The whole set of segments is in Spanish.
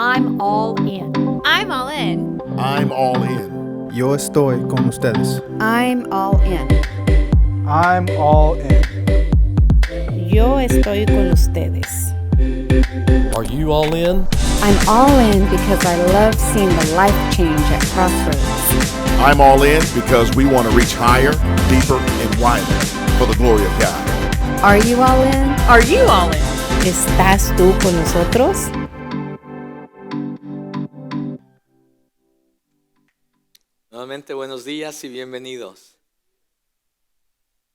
I'm all in. I'm all in. I'm all in. Yo estoy con ustedes. I'm all in. I'm all in. Yo estoy con ustedes. Are you all in? I'm all in because I love seeing the life change at Crossroads. I'm all in because we want to reach higher, deeper, and wider for the glory of God. Are you all in? Are you all in? ¿Estás tú con nosotros? Nuevamente buenos días y bienvenidos.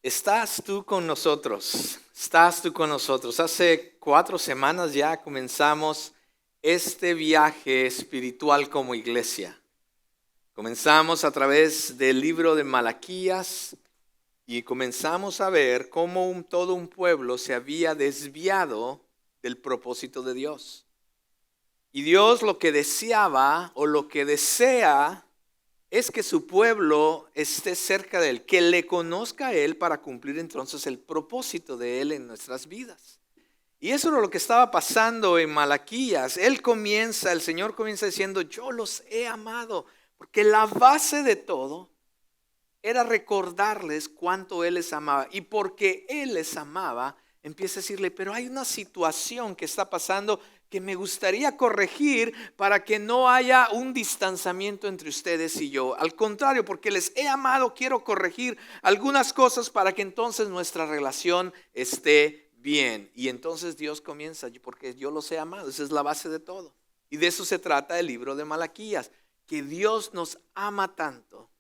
¿Estás tú con nosotros? ¿Estás tú con nosotros? Hace 4 semanas ya comenzamos este viaje espiritual como iglesia. Comenzamos a través del libro de Malaquías y comenzamos a ver cómo todo un pueblo se había desviado del propósito de Dios. Y Dios lo que deseaba o lo que desea es que su pueblo esté cerca de Él, que le conozca a Él para cumplir entonces el propósito de Él en nuestras vidas. Y eso era lo que estaba pasando en Malaquías. El Señor comienza diciendo, yo los he amado, porque la base de todo era recordarles cuánto Él les amaba. Y porque Él les amaba, empieza a decirle, pero hay una situación que está pasando que me gustaría corregir para que no haya un distanciamiento entre ustedes y yo. Al contrario, porque les he amado, quiero corregir algunas cosas para que entonces nuestra relación esté bien. Y entonces Dios comienza, porque yo los he amado. Esa es la base de todo. Y de eso se trata el libro de Malaquías, que Dios nos ama tanto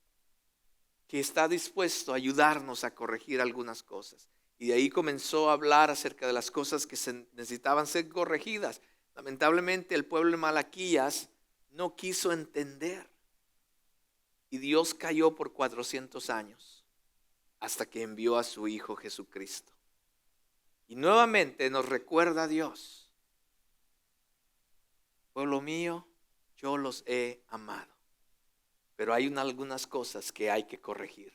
que está dispuesto a ayudarnos a corregir algunas cosas. Y de ahí comenzó a hablar acerca de las cosas que necesitaban ser corregidas. Lamentablemente el pueblo de Malaquías no quiso entender y Dios cayó por 400 años hasta que envió a su Hijo Jesucristo. Y nuevamente nos recuerda a Dios, pueblo mío, yo los he amado, pero hay algunas cosas que hay que corregir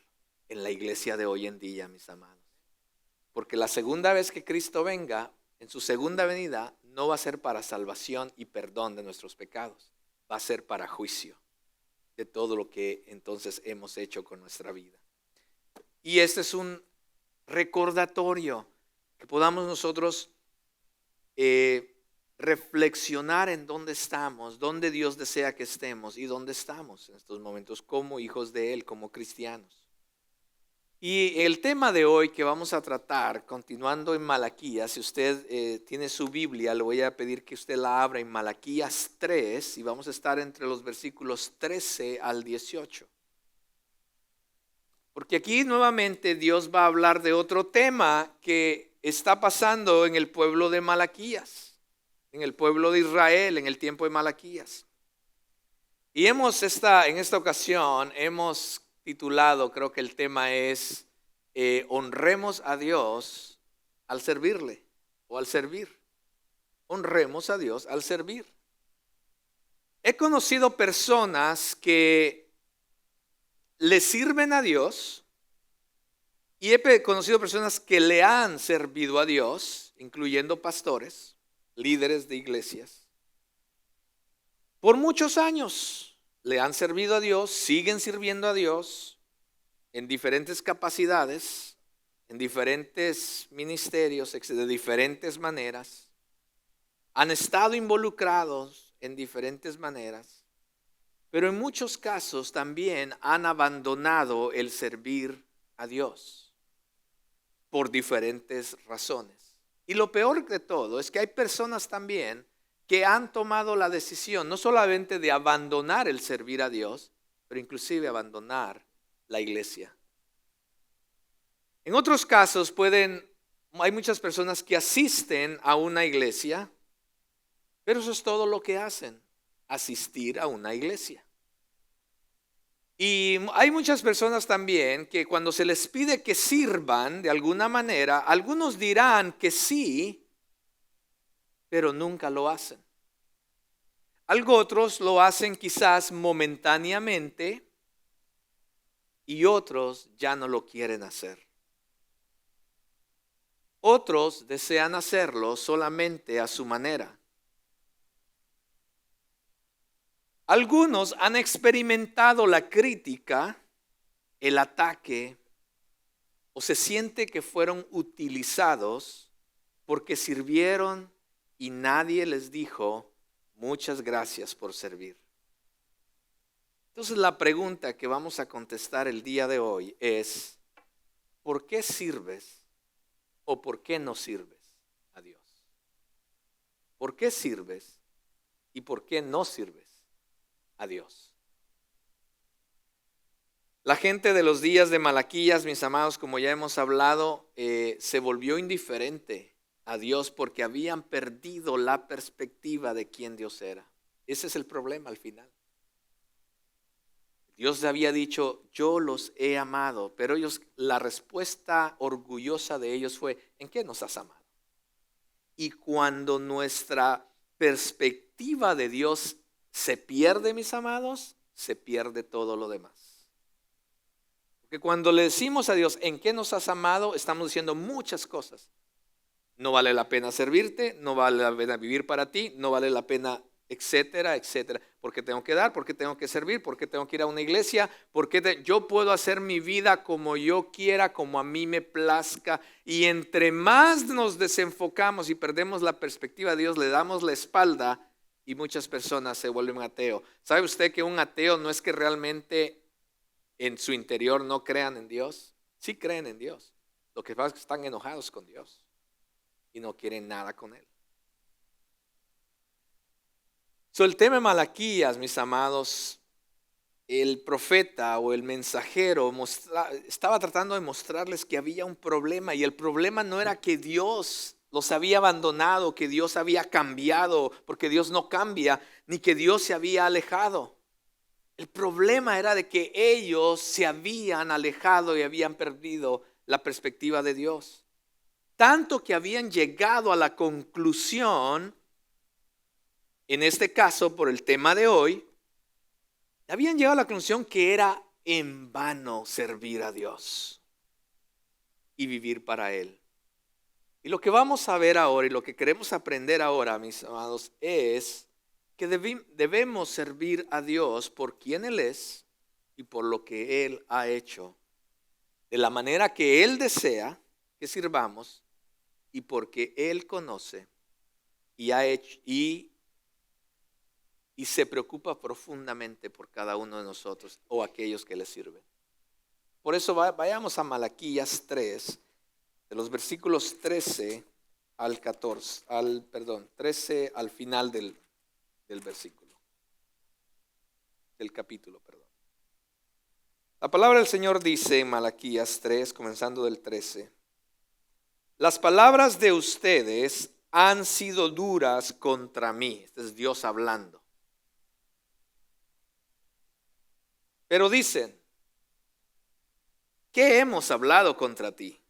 en la iglesia de hoy en día, mis amados, porque la segunda vez que Cristo venga, en su segunda venida, no va a ser para salvación y perdón de nuestros pecados, va a ser para juicio de todo lo que entonces hemos hecho con nuestra vida. Y este es un recordatorio que podamos nosotros reflexionar en dónde estamos, dónde Dios desea que estemos y dónde estamos en estos momentos como hijos de Él, como cristianos. Y el tema de hoy que vamos a tratar, continuando en Malaquías, si usted tiene su Biblia, le voy a pedir que usted la abra en Malaquías 3 y vamos a estar entre los versículos 13 al 18. Porque aquí nuevamente Dios va a hablar de otro tema que está pasando en el pueblo de Malaquías, en el pueblo de Israel, en el tiempo de Malaquías. Y en esta ocasión hemos titulado, creo que el tema es honremos a Dios al servirle o al servir. Honremos a Dios al servir. He conocido personas que le sirven a Dios y he conocido personas que le han servido a Dios, incluyendo pastores, líderes de iglesias, por muchos años. Le han servido a Dios, siguen sirviendo a Dios en diferentes capacidades, en diferentes ministerios, de diferentes maneras. Han estado involucrados en diferentes maneras, pero en muchos casos también han abandonado el servir a Dios por diferentes razones. Y lo peor de todo es que hay personas también que han tomado la decisión no solamente de abandonar el servir a Dios, pero inclusive abandonar la iglesia. En otros casos hay muchas personas que asisten a una iglesia, pero eso es todo lo que hacen, asistir a una iglesia. Y hay muchas personas también que cuando se les pide que sirvan de alguna manera, algunos dirán que sí, pero nunca lo hacen. Otros lo hacen quizás momentáneamente y otros ya no lo quieren hacer. Otros desean hacerlo solamente a su manera. Algunos han experimentado la crítica, el ataque, o se siente que fueron utilizados porque sirvieron y nadie les dijo muchas gracias por servir. Entonces la pregunta que vamos a contestar el día de hoy es, ¿por qué sirves o por qué no sirves a Dios? ¿Por qué sirves y por qué no sirves a Dios? La gente de los días de Malaquías, mis amados, como ya hemos hablado, se volvió indiferente a Dios porque habían perdido la perspectiva de quién Dios era. Ese es el problema al final. Dios había dicho, yo los he amado, pero ellos, la respuesta orgullosa de ellos fue, ¿en qué nos has amado? Y cuando nuestra perspectiva de Dios se pierde, mis amados, se pierde todo lo demás. Porque cuando le decimos a Dios, ¿en qué nos has amado? Estamos diciendo muchas cosas. No vale la pena servirte, no vale la pena vivir para ti, no vale la pena, etcétera, etcétera. ¿Por qué tengo que dar? ¿Por qué tengo que servir? ¿Por qué tengo que ir a una iglesia? ¿Por qué yo puedo hacer mi vida como yo quiera, como a mí me plazca? Y entre más nos desenfocamos y perdemos la perspectiva de Dios, le damos la espalda y muchas personas se vuelven ateos. ¿Sabe usted que un ateo no es que realmente en su interior no crean en Dios? Sí creen en Dios. Lo que pasa es que están enojados con Dios y no quieren nada con Él. El tema de Malaquías, mis amados, el profeta o el mensajero estaba tratando de mostrarles que había un problema, y el problema no era que Dios los había abandonado, que Dios había cambiado, porque Dios no cambia, ni que Dios se había alejado. El problema era de que ellos se habían alejado y habían perdido la perspectiva de Dios. Tanto que habían llegado a la conclusión, en este caso por el tema de hoy, habían llegado a la conclusión que era en vano servir a Dios y vivir para Él. Y lo que vamos a ver ahora y lo que queremos aprender ahora, mis amados, es que debemos servir a Dios por quien Él es y por lo que Él ha hecho, de la manera que Él desea que sirvamos y porque Él conoce y ha hecho y se preocupa profundamente por cada uno de nosotros o aquellos que le sirven. Por eso vayamos a Malaquías 3, de los versículos 13 al 14, 13 al final del versículo, del capítulo, perdón. La palabra del Señor dice en Malaquías 3, comenzando del 13: las palabras de ustedes han sido duras contra mí. Este es Dios hablando. Pero dicen, ¿qué hemos hablado contra ti?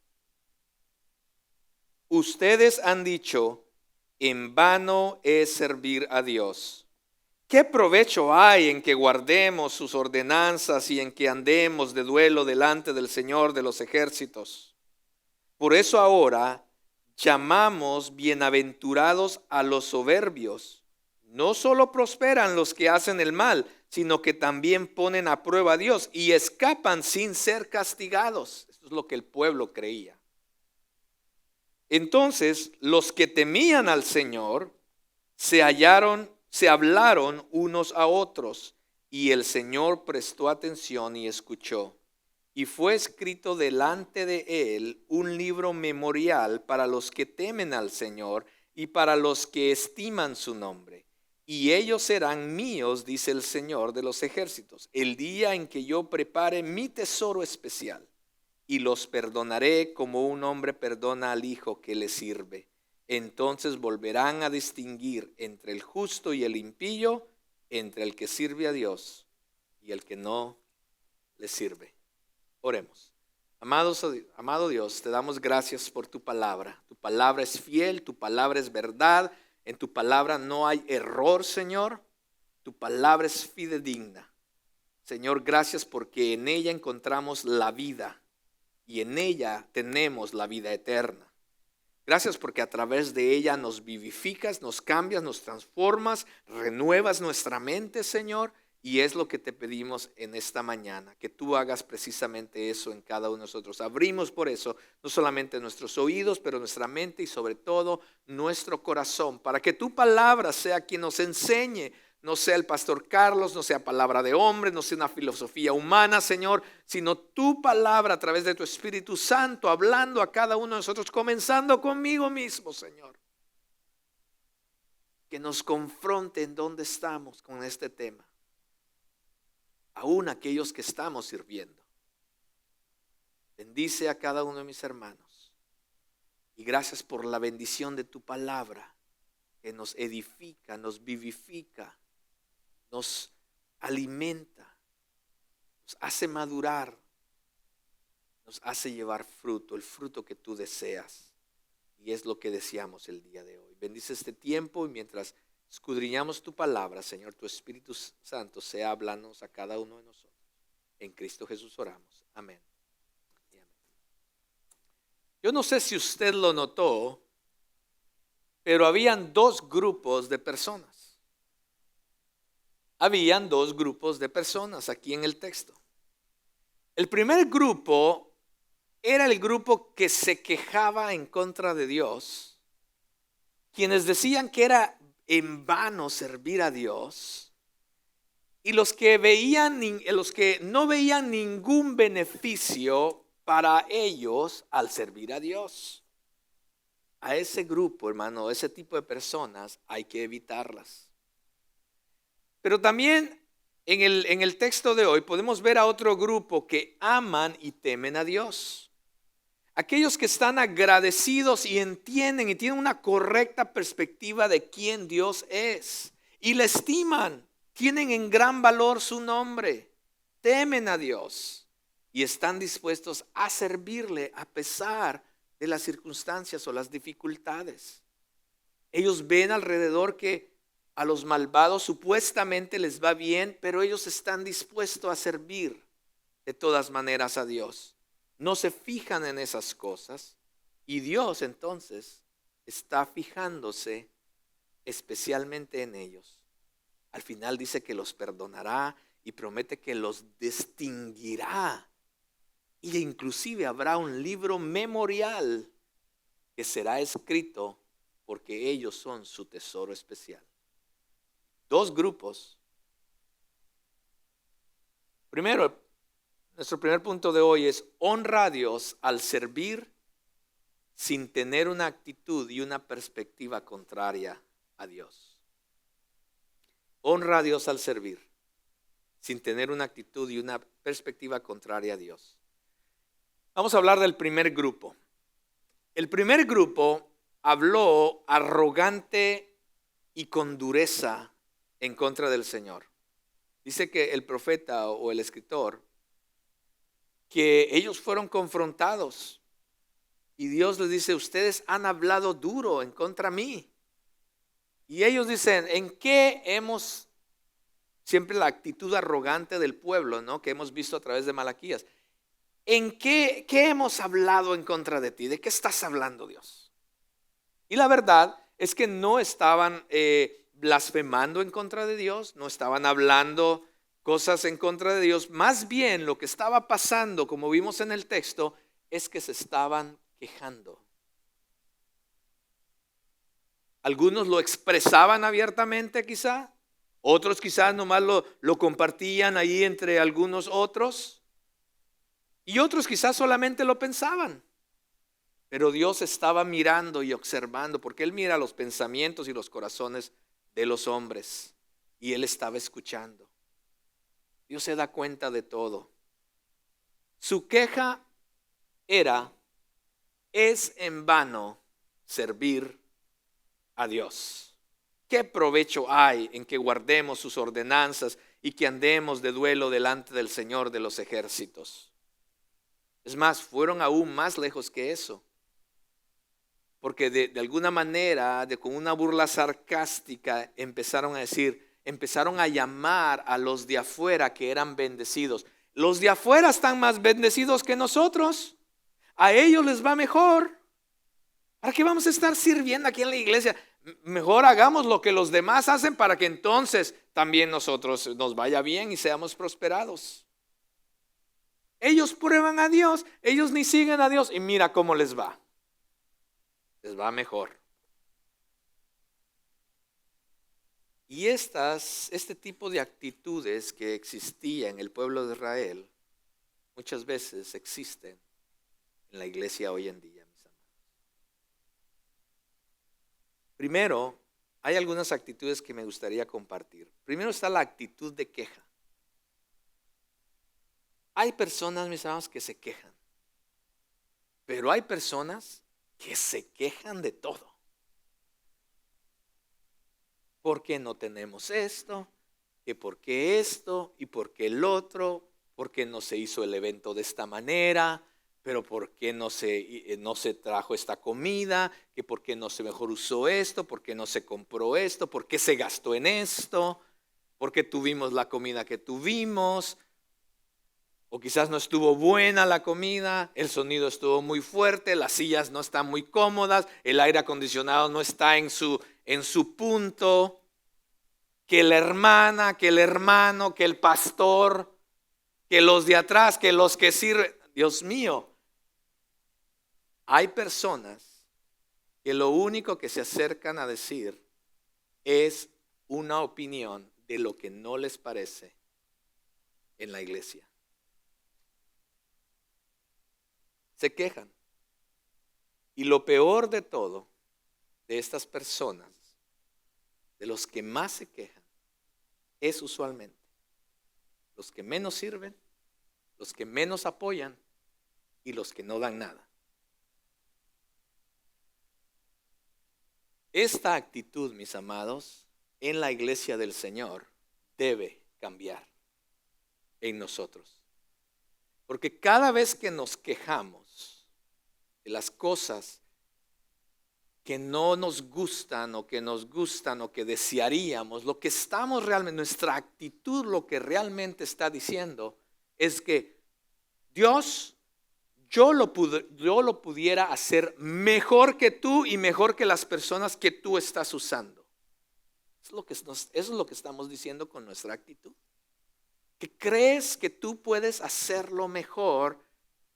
Ustedes han dicho, en vano es servir a Dios. ¿Qué provecho hay en que guardemos sus ordenanzas y en que andemos de duelo delante del Señor de los ejércitos? Por eso ahora llamamos bienaventurados a los soberbios. No solo prosperan los que hacen el mal, sino que también ponen a prueba a Dios y escapan sin ser castigados. Esto es lo que el pueblo creía. Entonces los que temían al Señor se hablaron unos a otros, y el Señor prestó atención y escuchó. Y fue escrito delante de él un libro memorial para los que temen al Señor y para los que estiman su nombre. Y ellos serán míos, dice el Señor de los ejércitos, el día en que yo prepare mi tesoro especial, y los perdonaré como un hombre perdona al hijo que le sirve. Entonces volverán a distinguir entre el justo y el impío, entre el que sirve a Dios y el que no le sirve. Oremos. Amado Dios, te damos gracias por tu palabra. Tu palabra es fiel, tu palabra es verdad. En tu palabra no hay error, Señor. Tu palabra es fidedigna. Señor, gracias porque en ella encontramos la vida y en ella tenemos la vida eterna. Gracias porque a través de ella nos vivificas, nos cambias, nos transformas, renuevas nuestra mente, Señor. Y es lo que te pedimos en esta mañana, que tú hagas precisamente eso en cada uno de nosotros. Abrimos por eso no solamente nuestros oídos, pero nuestra mente y sobre todo nuestro corazón, para que tu palabra sea quien nos enseñe. No sea el pastor Carlos, no sea palabra de hombre, no sea una filosofía humana, Señor, sino tu palabra a través de tu Espíritu Santo, hablando a cada uno de nosotros, comenzando conmigo mismo, Señor. Que nos confronte en dónde estamos con este tema. Aún aquellos que estamos sirviendo. Bendice a cada uno de mis hermanos. Y gracias por la bendición de tu palabra, que nos edifica, nos vivifica, nos alimenta, nos hace madurar, nos hace llevar fruto, el fruto que tú deseas. Y es lo que deseamos el día de hoy. Bendice este tiempo y mientras escudriñamos tu palabra, Señor, tu Espíritu Santo sea hablándonos a cada uno de nosotros. En Cristo Jesús oramos. Amén. Y amén. Yo no sé si usted lo notó, pero habían dos grupos de personas. Habían dos grupos de personas aquí en el texto. El primer grupo era el grupo que se quejaba en contra de Dios, quienes decían que era en vano servir a Dios, y los que no veían ningún beneficio para ellos al servir a Dios. A ese grupo, hermano, ese tipo de personas hay que evitarlas. Pero también en el texto de hoy podemos ver a otro grupo que aman y temen a Dios. Aquellos que están agradecidos y entienden y tienen una correcta perspectiva de quién Dios es. Y le estiman, tienen en gran valor su nombre, temen a Dios y están dispuestos a servirle a pesar de las circunstancias o las dificultades. Ellos ven alrededor que a los malvados supuestamente les va bien, pero ellos están dispuestos a servir de todas maneras a Dios. No se fijan en esas cosas y Dios entonces está fijándose especialmente en ellos. Al final dice que los perdonará y promete que los distinguirá. Y inclusive habrá un libro memorial que será escrito porque ellos son su tesoro especial. Dos grupos. Primero, nuestro primer punto de hoy es honra a Dios al servir sin tener una actitud y una perspectiva contraria a Dios. Honra a Dios al servir sin tener una actitud y una perspectiva contraria a Dios. Vamos a hablar del primer grupo. El primer grupo habló arrogante y con dureza en contra del Señor. Dice que el profeta o el escritor, que ellos fueron confrontados y Dios les dice, ustedes han hablado duro en contra mí. Y ellos dicen, ¿en qué hemos, siempre la actitud arrogante del pueblo, ¿no?, que hemos visto a través de Malaquías, ¿en qué hemos hablado en contra de ti? ¿De qué estás hablando, Dios? Y la verdad es que no estaban blasfemando en contra de Dios, no estaban hablando cosas en contra de Dios. Más bien lo que estaba pasando, como vimos en el texto, es que se estaban quejando. Algunos lo expresaban abiertamente quizá, otros quizás nomás lo compartían ahí entre algunos otros, y otros quizás solamente lo pensaban. Pero Dios estaba mirando y observando, porque Él mira los pensamientos y los corazones de los hombres, y Él estaba escuchando. Dios se da cuenta de todo. Su queja era, es en vano servir a Dios. ¿Qué provecho hay en que guardemos sus ordenanzas y que andemos de duelo delante del Señor de los ejércitos? Es más, fueron aún más lejos que eso. Porque de alguna manera, con una burla sarcástica, empezaron a decir, empezaron a llamar a los de afuera que eran bendecidos. Los de afuera están más bendecidos que nosotros. A ellos les va mejor. ¿Para qué vamos a estar sirviendo aquí en la iglesia? Mejor hagamos lo que los demás hacen para que entonces también nosotros nos vaya bien y seamos prosperados. Ellos prueban a Dios, ellos ni siguen a Dios y mira cómo les va. Les va mejor. Y este tipo de actitudes que existía en el pueblo de Israel, muchas veces existen en la iglesia hoy en día, mis amados. Primero, hay algunas actitudes que me gustaría compartir. Primero está la actitud de queja. Hay personas, mis amados, que se quejan. Pero hay personas que se quejan de todo. ¿Por qué no tenemos esto? ¿Que por qué esto? ¿Y por qué el otro? ¿Por qué no se hizo el evento de esta manera? ¿Pero por qué no se trajo esta comida? ¿Que por qué no se mejor usó esto? ¿Por qué no se compró esto? ¿Por qué se gastó en esto? ¿Por qué tuvimos la comida que tuvimos? O quizás no estuvo buena la comida, el sonido estuvo muy fuerte, las sillas no están muy cómodas, el aire acondicionado no está en su punto, que la hermana, que el hermano, que el pastor, que los de atrás, que los que sirven. Dios mío, hay personas que lo único que se acercan a decir es una opinión de lo que no les parece en la iglesia. Se quejan. Y lo peor de todo, de estas personas, de los que más se quejan, es usualmente los que menos sirven, los que menos apoyan y los que no dan nada. Esta actitud, mis amados, en la iglesia del Señor debe cambiar en nosotros. Porque cada vez que nos quejamos de las cosas que no nos gustan o que nos gustan o que desearíamos, lo que estamos realmente, nuestra actitud lo que realmente está diciendo es que Dios, yo lo pudiera hacer mejor que tú y mejor que las personas que tú estás usando. Eso es lo que estamos diciendo con nuestra actitud. Que crees que tú puedes hacerlo mejor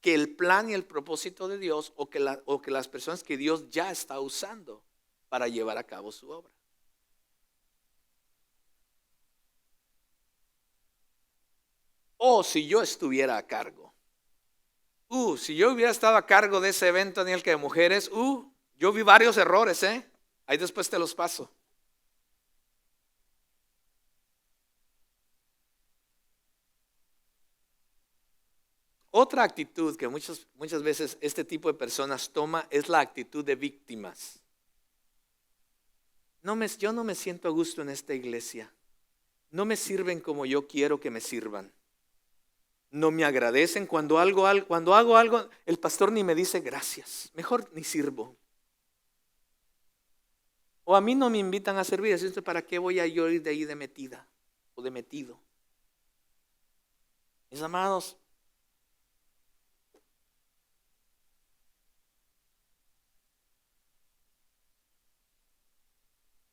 que el plan y el propósito de Dios o que las personas que Dios ya está usando para llevar a cabo su obra. O si yo estuviera a cargo. Si yo hubiera estado a cargo de ese evento en el que de mujeres, yo vi varios errores, ahí después te los paso. Otra actitud que muchas veces este tipo de personas toma es la actitud de víctimas. Yo no me siento a gusto en esta iglesia. No me sirven como yo quiero que me sirvan. No me agradecen cuando hago algo, el pastor ni me dice gracias. Mejor ni sirvo. O a mí no me invitan a servir. Así, ¿para qué voy a yo ir de ahí de metida o de metido? Mis amados,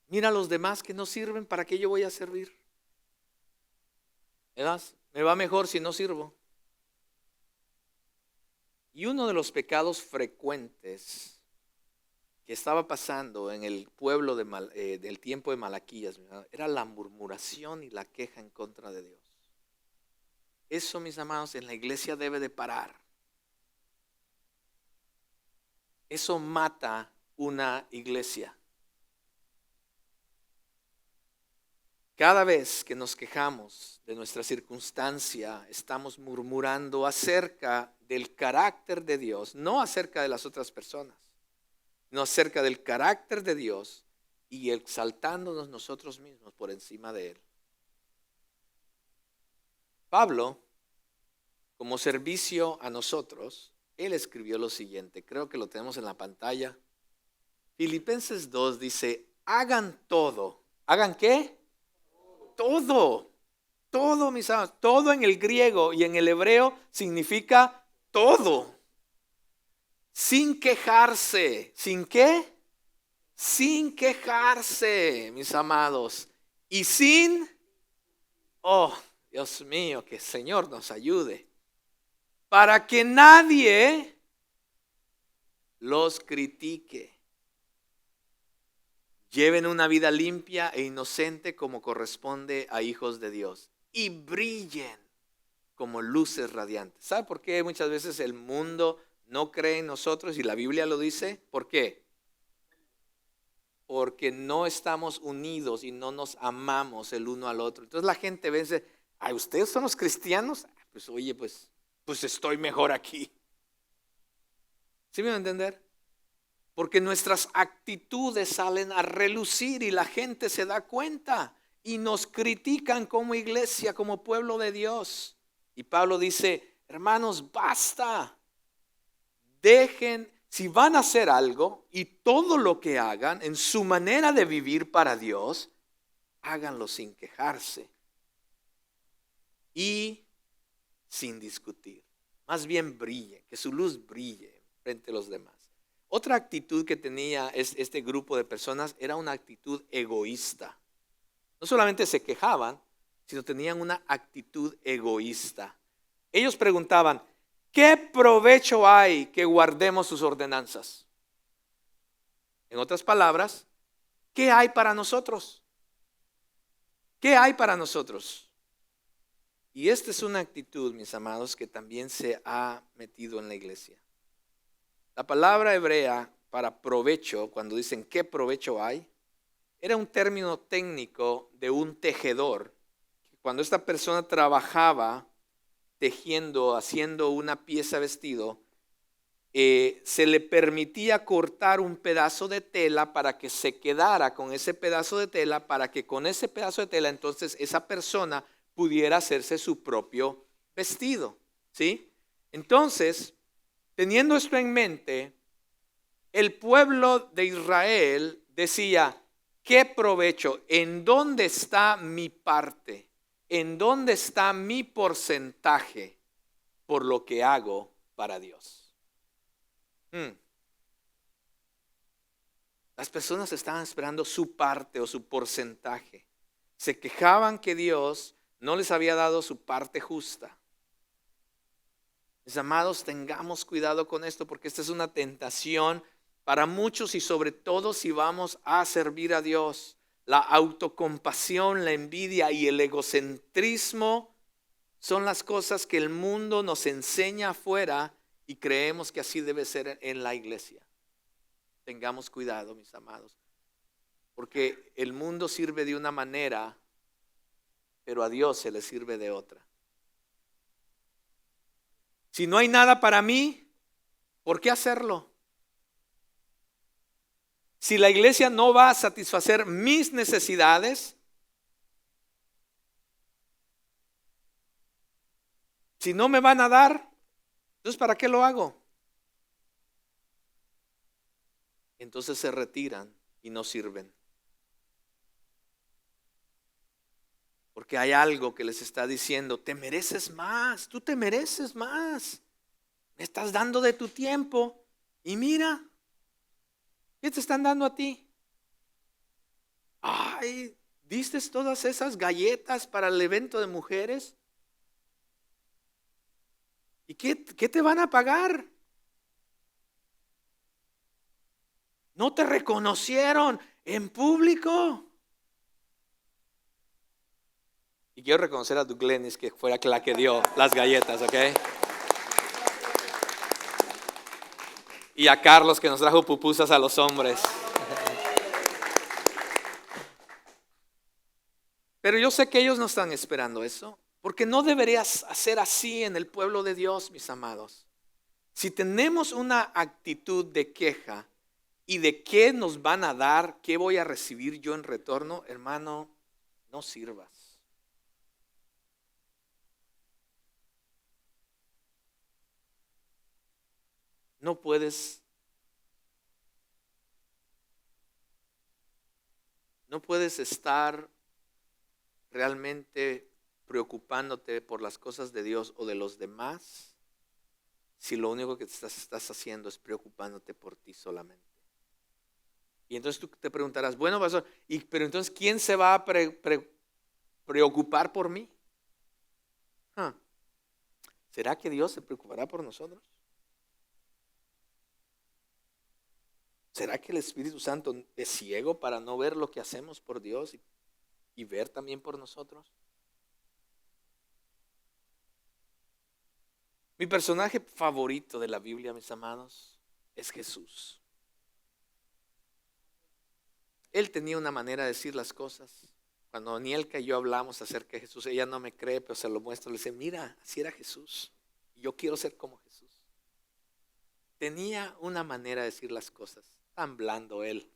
mira a los demás que no sirven, ¿para qué yo voy a servir? ¿Verdad? Me va mejor si no sirvo. Y uno de los pecados frecuentes que estaba pasando en el pueblo del tiempo de Malaquías, ¿verdad?, era la murmuración y la queja en contra de Dios. Eso, mis amados, en la iglesia debe de parar. Eso mata una iglesia. Cada vez que nos quejamos de nuestra circunstancia, estamos murmurando acerca del carácter de Dios, no acerca de las otras personas, no acerca del carácter de Dios y exaltándonos nosotros mismos por encima de Él. Pablo, como servicio a nosotros, él escribió lo siguiente, creo que lo tenemos en la pantalla. Filipenses 2 dice, hagan todo. ¿Hagan qué? Todo, mis amados, todo en el griego y en el hebreo significa todo. sin quejarse. ¿Sin qué? Sin quejarse, mis amados. Y sin, oh, Dios mío, que el Señor nos ayude. Para que nadie los critique. Lleven una vida limpia e inocente como corresponde a hijos de Dios. Y brillen como luces radiantes. ¿Sabe por qué muchas veces el mundo no cree en nosotros y la Biblia lo dice? ¿Por qué? Porque no estamos unidos y no nos amamos el uno al otro. Entonces la gente ve y dice, ay, ¿ustedes son los cristianos? Pues oye, pues estoy mejor aquí. ¿Sí me van a entender? Porque nuestras actitudes salen a relucir y la gente se da cuenta y nos critican como iglesia, como pueblo de Dios. Y Pablo dice, hermanos, basta. Dejen, si van a hacer algo y todo lo que hagan en su manera de vivir para Dios, háganlo sin quejarse y sin discutir. Más bien brille, que su luz brille frente a los demás. Otra actitud que tenía este grupo de personas era una actitud egoísta. No solamente se quejaban, sino tenían una actitud egoísta. Ellos preguntaban, ¿qué provecho hay que guardemos sus ordenanzas? En otras palabras, ¿qué hay para nosotros? ¿Qué hay para nosotros? Y esta es una actitud, mis amados, que también se ha metido en la iglesia. La palabra hebrea para provecho, cuando dicen ¿qué provecho hay?, era un término técnico de un tejedor. Cuando esta persona trabajaba tejiendo, haciendo una pieza vestido, se le permitía cortar un pedazo de tela para que se quedara con ese pedazo de tela, para que con ese pedazo de tela entonces esa persona pudiera hacerse su propio vestido, ¿sí? Entonces, teniendo esto en mente, el pueblo de Israel decía, ¿qué provecho? ¿En dónde está mi parte? ¿En dónde está mi porcentaje por lo que hago para Dios? Las personas estaban esperando su parte o su porcentaje. Se quejaban que Dios no les había dado su parte justa. Mis amados, tengamos cuidado con esto porque esta es una tentación para muchos y sobre todo si vamos a servir a Dios. La autocompasión, la envidia y el egocentrismo son las cosas que el mundo nos enseña afuera y creemos que así debe ser en la iglesia. Tengamos cuidado, mis amados, porque el mundo sirve de una manera, pero a Dios se le sirve de otra. Si no hay nada para mí, ¿por qué hacerlo? Si la iglesia no va a satisfacer mis necesidades, si no me van a dar, entonces ¿para qué lo hago? Entonces se retiran y no sirven. Porque hay algo que les está diciendo, te mereces más, tú te mereces más. Me estás dando de tu tiempo y mira, ¿qué te están dando a ti? Ay, ¿diste todas esas galletas para el evento de mujeres? ¿Y qué te van a pagar? ¿No te reconocieron en público? Y quiero reconocer a Douglenis que fue la que dio las galletas, ¿ok? Y a Carlos que nos trajo pupusas a los hombres. Pero yo sé que ellos no están esperando eso, porque no deberías hacer así en el pueblo de Dios, mis amados. Si tenemos una actitud de queja y de qué nos van a dar, qué voy a recibir yo en retorno, hermano, no sirvas. No puedes estar realmente preocupándote por las cosas de Dios o de los demás si lo único que estás haciendo es preocupándote por ti solamente? Y entonces tú te preguntarás, bueno, pastor, pero entonces ¿quién se va a preocupar por mí? ¿Será que Dios se preocupará por nosotros? ¿Será que el Espíritu Santo es ciego para no ver lo que hacemos por Dios y ver también por nosotros? Mi personaje favorito de la Biblia, mis amados, es Jesús. Él tenía una manera de decir las cosas. Cuando Anielka y yo hablamos acerca de Jesús, ella no me cree, pero se lo muestro. Le dice, mira, así era Jesús. Y yo quiero ser como Jesús. Tenía una manera de decir las cosas. Tan blando él.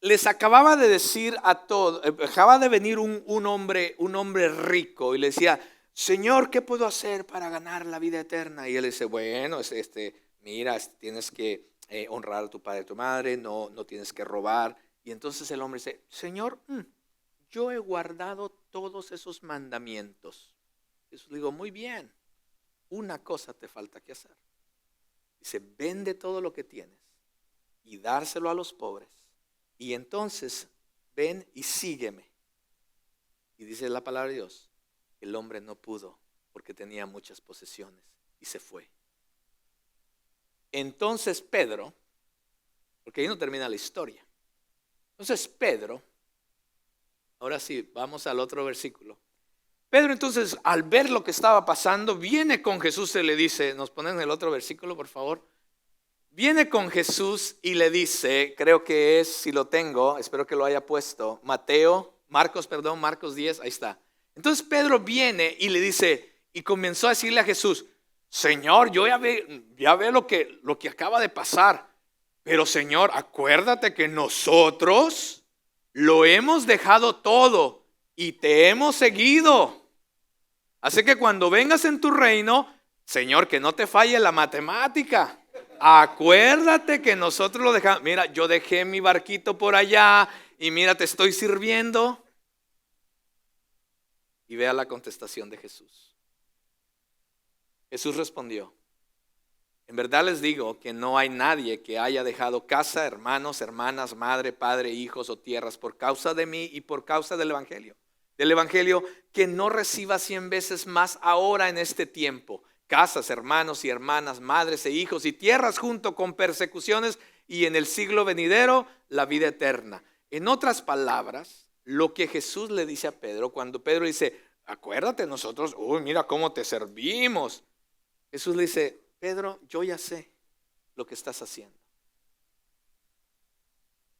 Les acababa de decir a todos, acaba de venir un hombre rico y le decía, Señor, ¿qué puedo hacer para ganar la vida eterna? Y él dice, bueno, mira, tienes que honrar a tu padre y a tu madre, no tienes que robar. Y entonces el hombre dice, Señor, yo he guardado todos esos mandamientos. Jesús le digo, muy bien, una cosa te falta que hacer. Dice, vende todo lo que tienes y dárselo a los pobres. Y entonces ven y sígueme. Y dice la palabra de Dios, el hombre no pudo porque tenía muchas posesiones y se fue. Entonces Pedro, porque ahí no termina la historia. Entonces Pedro, ahora sí, vamos al otro versículo. Pedro entonces, al ver lo que estaba pasando, viene con Jesús y le dice, ¿nos ponen el otro versículo, por favor? Viene con Jesús y le dice, creo que es, si lo tengo, espero que lo haya puesto, Marcos 10, ahí está. Entonces Pedro viene y le dice, y comenzó a decirle a Jesús, Señor, yo ya ve lo que acaba de pasar, pero Señor, acuérdate que nosotros lo hemos dejado todo y te hemos seguido. Así que cuando vengas en tu reino, Señor, que no te falle la matemática. Acuérdate que nosotros lo dejamos. Mira, yo dejé mi barquito por allá y mira, te estoy sirviendo. Y vea la contestación de Jesús. Jesús respondió, en verdad les digo que no hay nadie que haya dejado casa, hermanos, hermanas, madre, padre, hijos o tierras por causa de mí y por causa del Evangelio. Que no reciba 100 veces más ahora en este tiempo. Casas, hermanos y hermanas, madres e hijos y tierras junto con persecuciones y en el siglo venidero la vida eterna. En otras palabras, lo que Jesús le dice a Pedro, cuando Pedro dice, acuérdate nosotros, mira cómo te servimos. Jesús le dice, Pedro, yo ya sé lo que estás haciendo.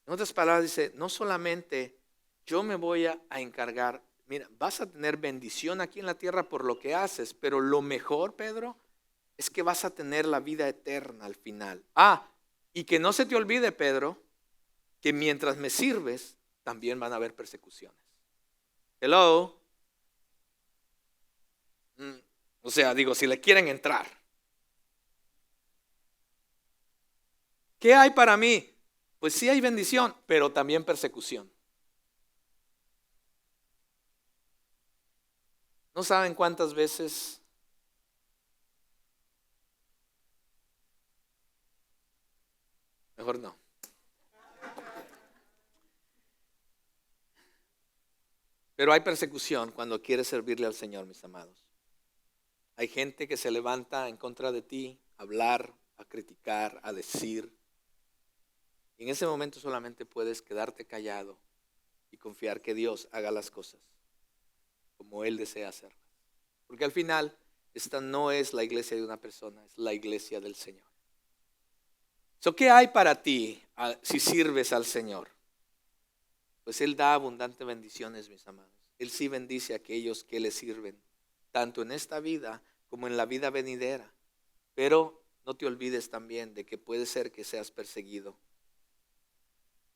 En otras palabras dice, no solamente yo me voy a encargar, mira, vas a tener bendición aquí en la tierra por lo que haces, pero lo mejor, Pedro, es que vas a tener la vida eterna al final. Y que no se te olvide, Pedro, que mientras me sirves, también van a haber persecuciones. Hello. O sea, digo, si le quieren entrar. ¿Qué hay para mí? Pues sí hay bendición, pero también persecución. ¿No saben cuántas veces mejor no? Pero hay persecución cuando quieres servirle al Señor, mis amados. Hay gente que se levanta en contra de ti, a hablar, a criticar, a decir. Y en ese momento solamente puedes quedarte callado y confiar que Dios haga las cosas como Él desea hacerlas. Porque al final, esta no es la iglesia de una persona, es la iglesia del Señor. ¿Qué hay para ti si sirves al Señor? Pues Él da abundantes bendiciones, mis amados. Él sí bendice a aquellos que le sirven, tanto en esta vida como en la vida venidera. Pero no te olvides también de que puede ser que seas perseguido.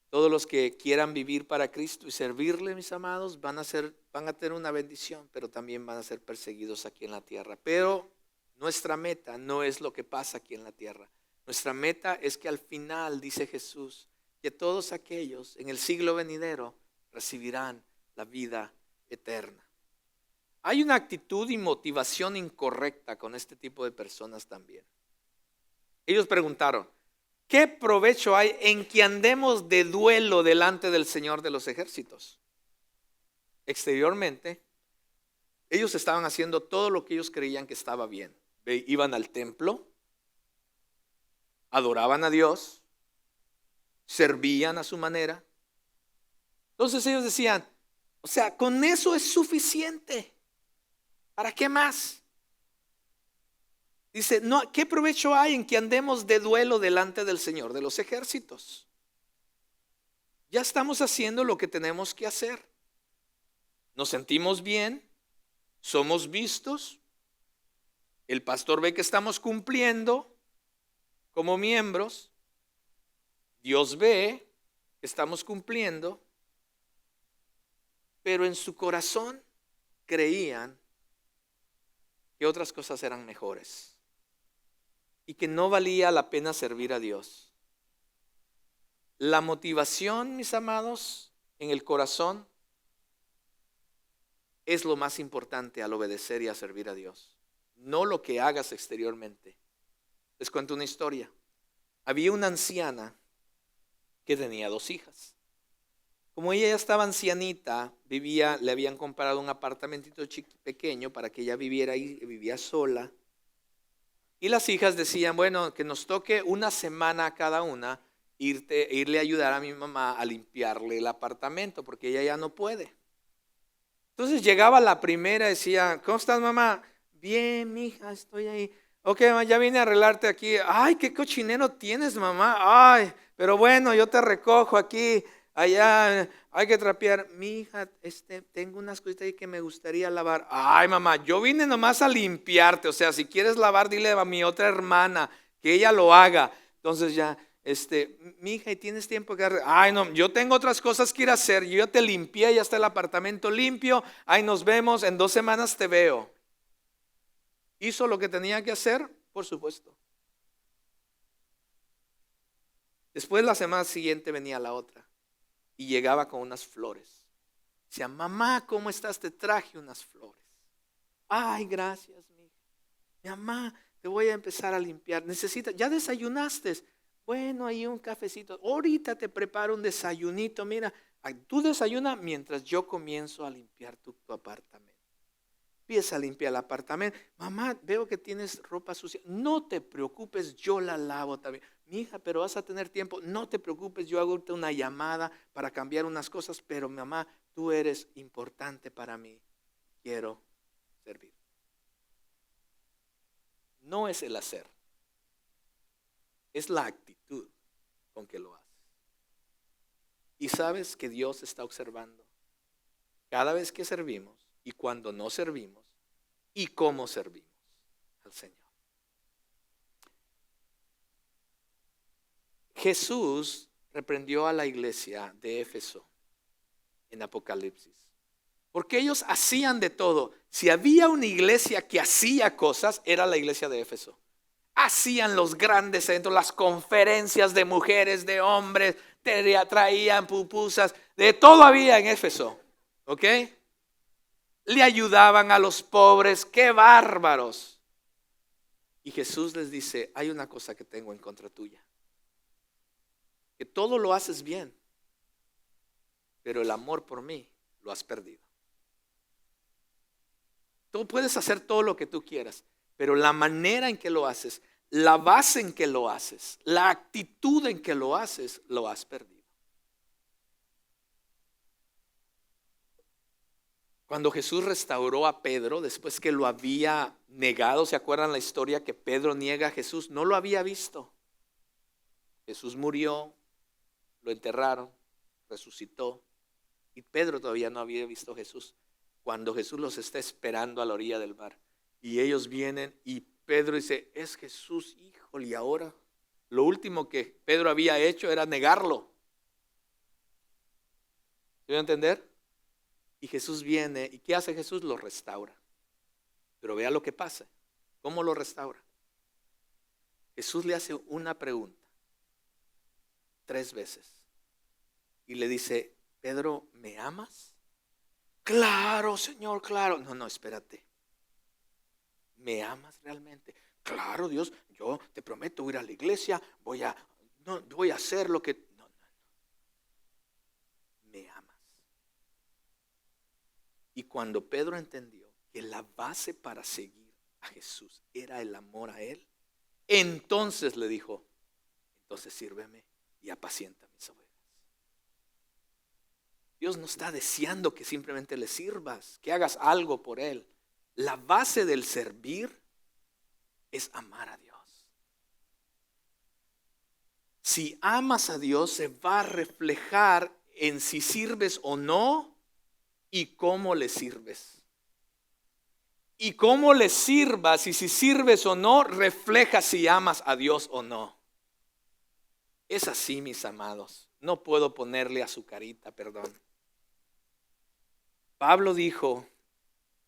Todos los que quieran vivir para Cristo y servirle, mis amados, van a tener una bendición, pero también van a ser perseguidos aquí en la tierra. Pero nuestra meta no es lo que pasa aquí en la tierra. Nuestra meta es que al final, dice Jesús, que todos aquellos en el siglo venidero recibirán la vida eterna. Hay una actitud y motivación incorrecta con este tipo de personas también. Ellos preguntaron, ¿qué provecho hay en que andemos de duelo delante del Señor de los ejércitos? Exteriormente, ellos estaban haciendo todo lo que ellos creían que estaba bien. Iban al templo, adoraban a Dios, servían a su manera. Entonces ellos decían, o sea, con eso es suficiente. ¿Para qué más? Dice, no, ¿qué provecho hay en que andemos de duelo delante del Señor de los ejércitos? Ya estamos haciendo lo que tenemos que hacer. Nos sentimos bien, somos vistos, el pastor ve que estamos cumpliendo como miembros, Dios ve que estamos cumpliendo, pero en su corazón creían que otras cosas eran mejores y que no valía la pena servir a Dios. La motivación, mis amados, en el corazón es lo más importante al obedecer y a servir a Dios, no lo que hagas exteriormente. Les cuento una historia. Había una anciana que tenía 2 hijas. Como ella ya estaba ancianita, le habían comprado un apartamentito pequeño para que ella viviera ahí, vivía sola. Y las hijas decían, bueno, que nos toque una semana a cada una irle a ayudar a mi mamá a limpiarle el apartamento, porque ella ya no puede. Entonces llegaba la primera y decía, ¿cómo estás, mamá? Bien, mija, estoy ahí. Ok, mamá, ya vine a arreglarte aquí. Ay, qué cochinero tienes, mamá. Ay, pero bueno, yo te recojo aquí. Allá hay que trapear. Mi hija, tengo unas cositas ahí que me gustaría lavar. Ay, mamá, yo vine nomás a limpiarte. O sea, si quieres lavar, dile a mi otra hermana que ella lo haga. Entonces ya, mi hija, ¿y tienes tiempo que hacer? Ay, no, yo tengo otras cosas que ir a hacer. Yo ya te limpié, ya está el apartamento limpio. Ay, nos vemos, en 2 semanas te veo. ¿Hizo lo que tenía que hacer? Por supuesto. Después la semana siguiente venía la otra. Y llegaba con unas flores. Decía, mamá, ¿cómo estás? Te traje unas flores. Ay, gracias, mi hija. Mi mamá, te voy a empezar a limpiar. ¿Ya desayunaste? Bueno, ahí un cafecito. Ahorita te preparo un desayunito. Mira, tú desayuna mientras yo comienzo a limpiar tu apartamento. Empieza a limpiar el apartamento. Mamá, veo que tienes ropa sucia. No te preocupes, yo la lavo también. Mi hija, pero vas a tener tiempo. No te preocupes, yo hago una llamada para cambiar unas cosas. Pero mamá, tú eres importante para mí. Quiero servir. No es el hacer. Es la actitud con que lo haces. Y sabes que Dios está observando cada vez que servimos y cuando no servimos y cómo servimos al Señor. Jesús reprendió a la iglesia de Éfeso en Apocalipsis, porque ellos hacían de todo. Si había una iglesia que hacía cosas, era la iglesia de Éfeso. Hacían los grandes eventos, las conferencias de mujeres, de hombres, traían pupusas, de todo había en Éfeso, ¿ok? Le ayudaban a los pobres, qué bárbaros. Y Jesús les dice, hay una cosa que tengo en contra tuya, que todo lo haces bien, pero el amor por mí lo has perdido. Tú puedes hacer todo lo que tú quieras, pero la manera en que lo haces, la base en que lo haces, la actitud en que lo haces, lo has perdido. Cuando Jesús restauró a Pedro, después que lo había negado, ¿se acuerdan la historia que Pedro niega a Jesús? No lo había visto. Jesús murió, lo enterraron, resucitó, y Pedro todavía no había visto a Jesús. Cuando Jesús los está esperando a la orilla del mar, y ellos vienen, y Pedro dice, es Jesús, híjole, y ahora lo último que Pedro había hecho era negarlo. ¿Se va a entender? Y Jesús viene, ¿y qué hace Jesús? Lo restaura. Pero vea lo que pasa. ¿Cómo lo restaura? Jesús le hace una pregunta 3 veces. Y le dice, Pedro, ¿me amas? Claro, Señor, claro. No, espérate. ¿Me amas realmente? Claro, Dios, yo te prometo ir a la iglesia, voy a hacer lo que... No. Me amas. Y cuando Pedro entendió que la base para seguir a Jesús era el amor a Él, entonces le dijo, entonces sírveme y apacienta mis ovejas. Dios no está deseando que simplemente le sirvas, que hagas algo por Él. La base del servir es amar a Dios. Si amas a Dios, se va a reflejar en si sirves o no y cómo le sirves. Y cómo le sirvas y si sirves o no, refleja si amas a Dios o no. Es así, mis amados. No puedo ponerle a su carita, perdón. Pablo dijo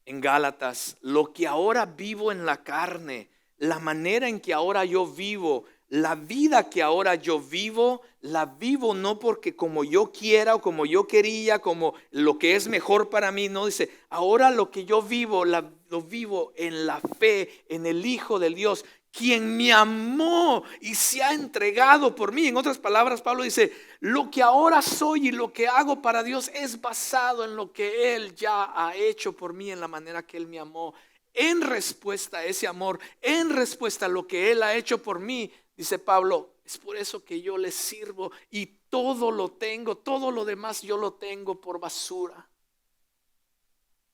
en Gálatas, lo que ahora vivo en la carne, la manera en que ahora yo vivo, la vida que ahora yo vivo, la vivo no porque como yo quiera o como yo quería, como lo que es mejor para mí. No, dice, ahora lo que yo vivo, lo vivo en la fe, en el Hijo de Dios, quien me amó y se ha entregado por mí. En otras palabras, Pablo dice, lo que ahora soy y lo que hago para Dios es basado en lo que Él ya ha hecho por mí, en la manera que Él me amó. En respuesta a ese amor, en respuesta a lo que Él ha hecho por mí, dice Pablo, es por eso que yo le sirvo y todo lo tengo, todo lo demás yo lo tengo por basura.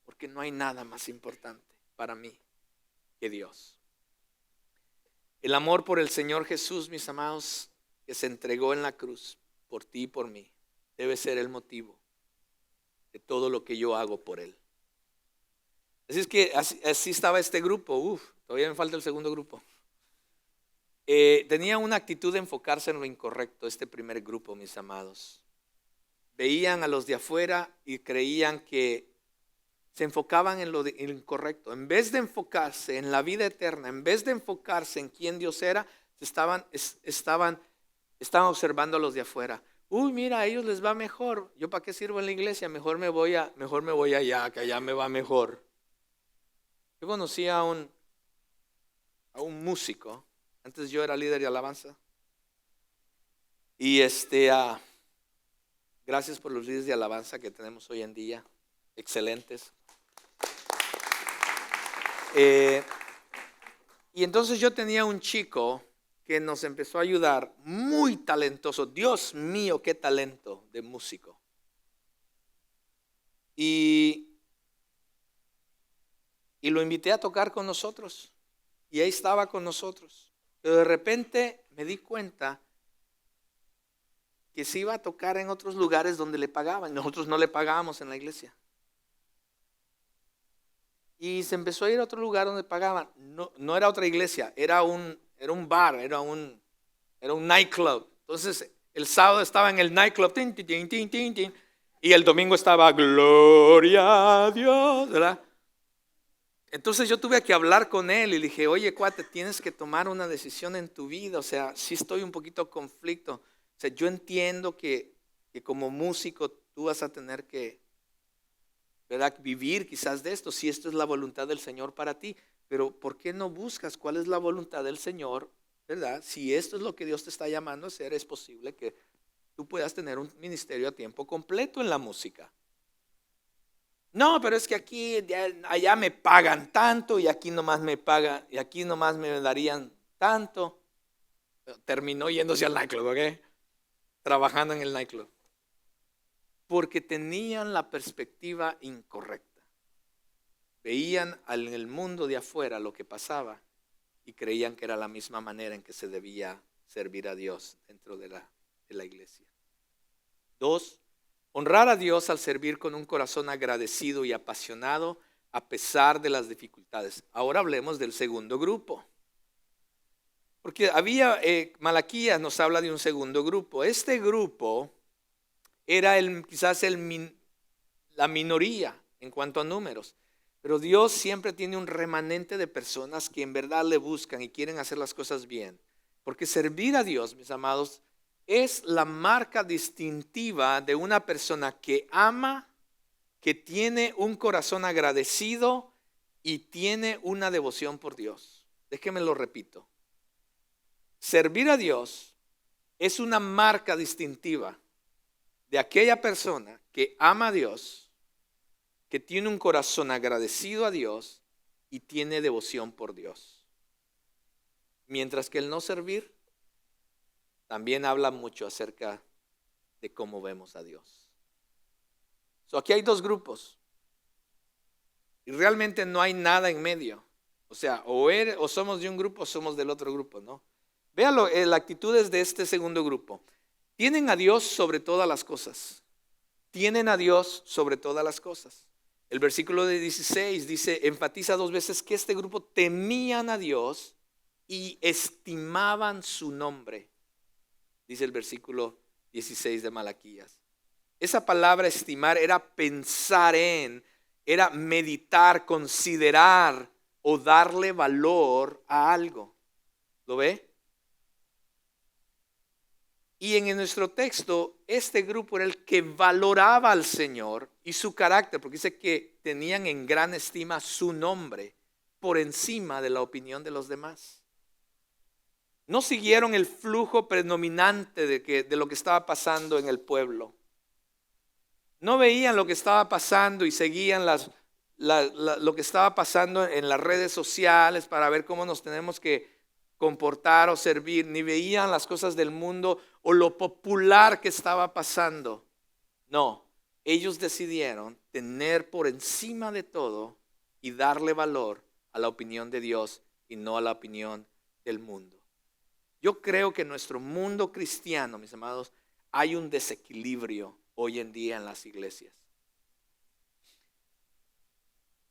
Porque no hay nada más importante para mí que Dios. El amor por el Señor Jesús, mis amados, que se entregó en la cruz por ti y por mí, debe ser el motivo de todo lo que yo hago por Él. Así es que así estaba este grupo. Todavía me falta el segundo grupo. Tenía una actitud de enfocarse en lo incorrecto este primer grupo, mis amados. Veían a los de afuera y creían que se enfocaban en lo incorrecto. En vez de enfocarse en la vida eterna, en vez de enfocarse en quién Dios era, estaban observando a los de afuera. Mira, a ellos les va mejor. ¿Yo para qué sirvo en la iglesia? Mejor me voy allá, que allá me va mejor. Yo conocí a un músico. Antes yo era líder de alabanza. Y gracias por los líderes de alabanza que tenemos hoy en día. Excelentes. Y entonces yo tenía un chico que nos empezó a ayudar, muy talentoso. Dios mío, qué talento de músico. Y lo invité a tocar con nosotros. Y ahí estaba con nosotros. Pero de repente me di cuenta que se iba a tocar en otros lugares donde le pagaban. Nosotros no le pagábamos en la iglesia. Y se empezó a ir a otro lugar donde pagaban. No era otra iglesia, era un bar, era un nightclub. Entonces el sábado estaba en el nightclub y el domingo estaba gloria a Dios, ¿verdad? Entonces yo tuve que hablar con él y le dije, oye, cuate, tienes que tomar una decisión en tu vida. O sea, sí estoy un poquito conflicto. O sea, yo entiendo que como músico tú vas a tener que, ¿verdad?, vivir quizás de esto, si esto es la voluntad del Señor para ti. Pero ¿por qué no buscas cuál es la voluntad del Señor, verdad? Si esto es lo que Dios te está llamando a hacer, es posible que tú puedas tener un ministerio a tiempo completo en la música. No, pero es que allá me pagan tanto y aquí nomás me pagan y aquí nomás me darían tanto. Terminó yéndose al nightclub, ¿ok? Trabajando en el nightclub. Porque tenían la perspectiva incorrecta. Veían en el mundo de afuera lo que pasaba y creían que era la misma manera en que se debía servir a Dios dentro de la iglesia. 2, honrar a Dios al servir con un corazón agradecido y apasionado a pesar de las dificultades. Ahora hablemos del segundo grupo. Porque Malaquías nos habla de un segundo grupo. Este grupo era quizás la minoría en cuanto a números. Pero Dios siempre tiene un remanente de personas que en verdad le buscan y quieren hacer las cosas bien. Porque servir a Dios, mis amados, es la marca distintiva de una persona que ama, que tiene un corazón agradecido y tiene una devoción por Dios. Déjeme lo repito. Servir a Dios es una marca distintiva de aquella persona que ama a Dios, que tiene un corazón agradecido a Dios y tiene devoción por Dios. Mientras que el no servir también habla mucho acerca de cómo vemos a Dios. Aquí hay dos grupos y realmente no hay nada en medio. O sea, o somos de un grupo o somos del otro grupo, ¿no? Véalo, la actitud es de este segundo grupo. Tienen a Dios sobre todas las cosas. Tienen a Dios sobre todas las cosas. El versículo de 16 dice, enfatiza 2 veces que este grupo temían a Dios y estimaban su nombre. Dice el versículo 16 de Malaquías. Esa palabra estimar era pensar en, era meditar, considerar o darle valor a algo. ¿Lo ve? Y en nuestro texto, este grupo era el que valoraba al Señor y su carácter, porque dice que tenían en gran estima su nombre por encima de la opinión de los demás. No siguieron el flujo predominante de lo que estaba pasando en el pueblo. No veían lo que estaba pasando y seguían lo que estaba pasando en las redes sociales para ver cómo nos tenemos que comportar o servir, ni veían las cosas del mundo o lo popular que estaba pasando. No, ellos decidieron tener por encima de todo y darle valor a la opinión de Dios y no a la opinión del mundo. Yo creo que en nuestro mundo cristiano, mis amados, hay un desequilibrio hoy en día en las iglesias.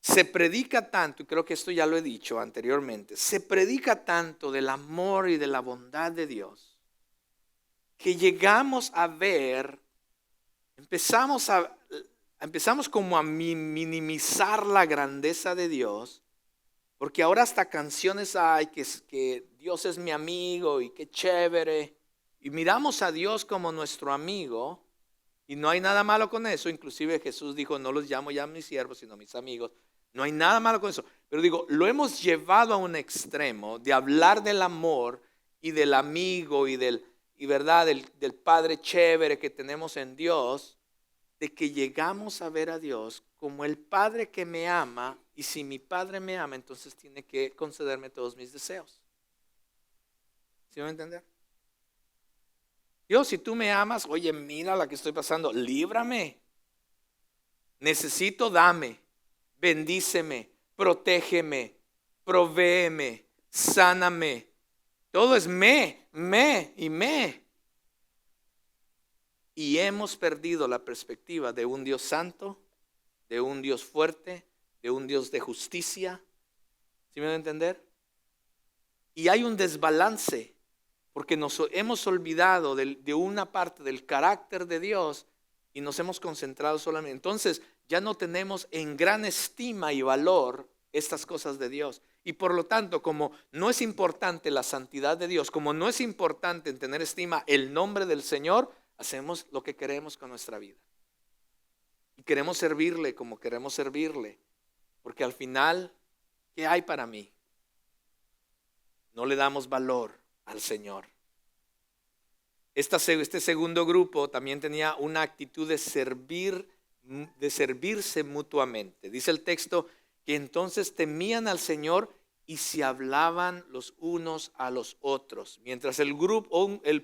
Se predica tanto, y creo que esto ya lo he dicho anteriormente, se predica tanto del amor y de la bondad de Dios, que llegamos a ver, empezamos como a minimizar la grandeza de Dios, porque ahora hasta canciones hay que Dios es mi amigo y qué chévere, y miramos a Dios como nuestro amigo, y no hay nada malo con eso. Inclusive Jesús dijo, no los llamo ya mis siervos, sino mis amigos. No hay nada malo con eso. Pero digo, lo hemos llevado a un extremo de hablar del amor y del amigo y del Padre chévere que tenemos en Dios, de que llegamos a ver a Dios como el Padre que me ama, y si mi Padre me ama, entonces tiene que concederme todos mis deseos. ¿Sí me va a entender? Dios, si tú me amas, oye, mira la que estoy pasando, líbrame. Necesito, dame. Bendíceme, protégeme, provéeme, sáname. Todo es me. Y hemos perdido la perspectiva de un Dios santo, de un Dios fuerte, de un Dios de justicia. ¿Sí me va a entender? Y hay un desbalance, porque nos hemos olvidado de una parte del carácter de Dios y nos hemos concentrado solamente. Entonces ya no tenemos en gran estima y valor estas cosas de Dios. Y por lo tanto, como no es importante la santidad de Dios, como no es importante en tener estima el nombre del Señor, hacemos lo que queremos con nuestra vida. Y queremos servirle como queremos servirle. Porque al final, ¿qué hay para mí? No le damos valor al Señor. Este segundo grupo también tenía una actitud de servirse mutuamente. Dice el texto que entonces temían al Señor y se hablaban los unos a los otros. Mientras el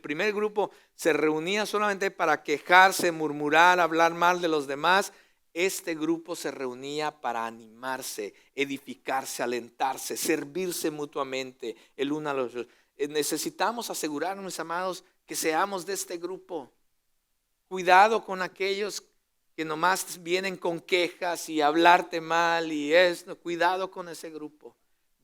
primer grupo se reunía solamente para quejarse, murmurar, hablar mal de los demás, este grupo se reunía para animarse, edificarse, alentarse, servirse mutuamente el uno a los otros. Necesitamos asegurarnos, mis amados, que seamos de este grupo. Cuidado con aquellos que nomás vienen con quejas y hablarte mal y esto. Cuidado con ese grupo.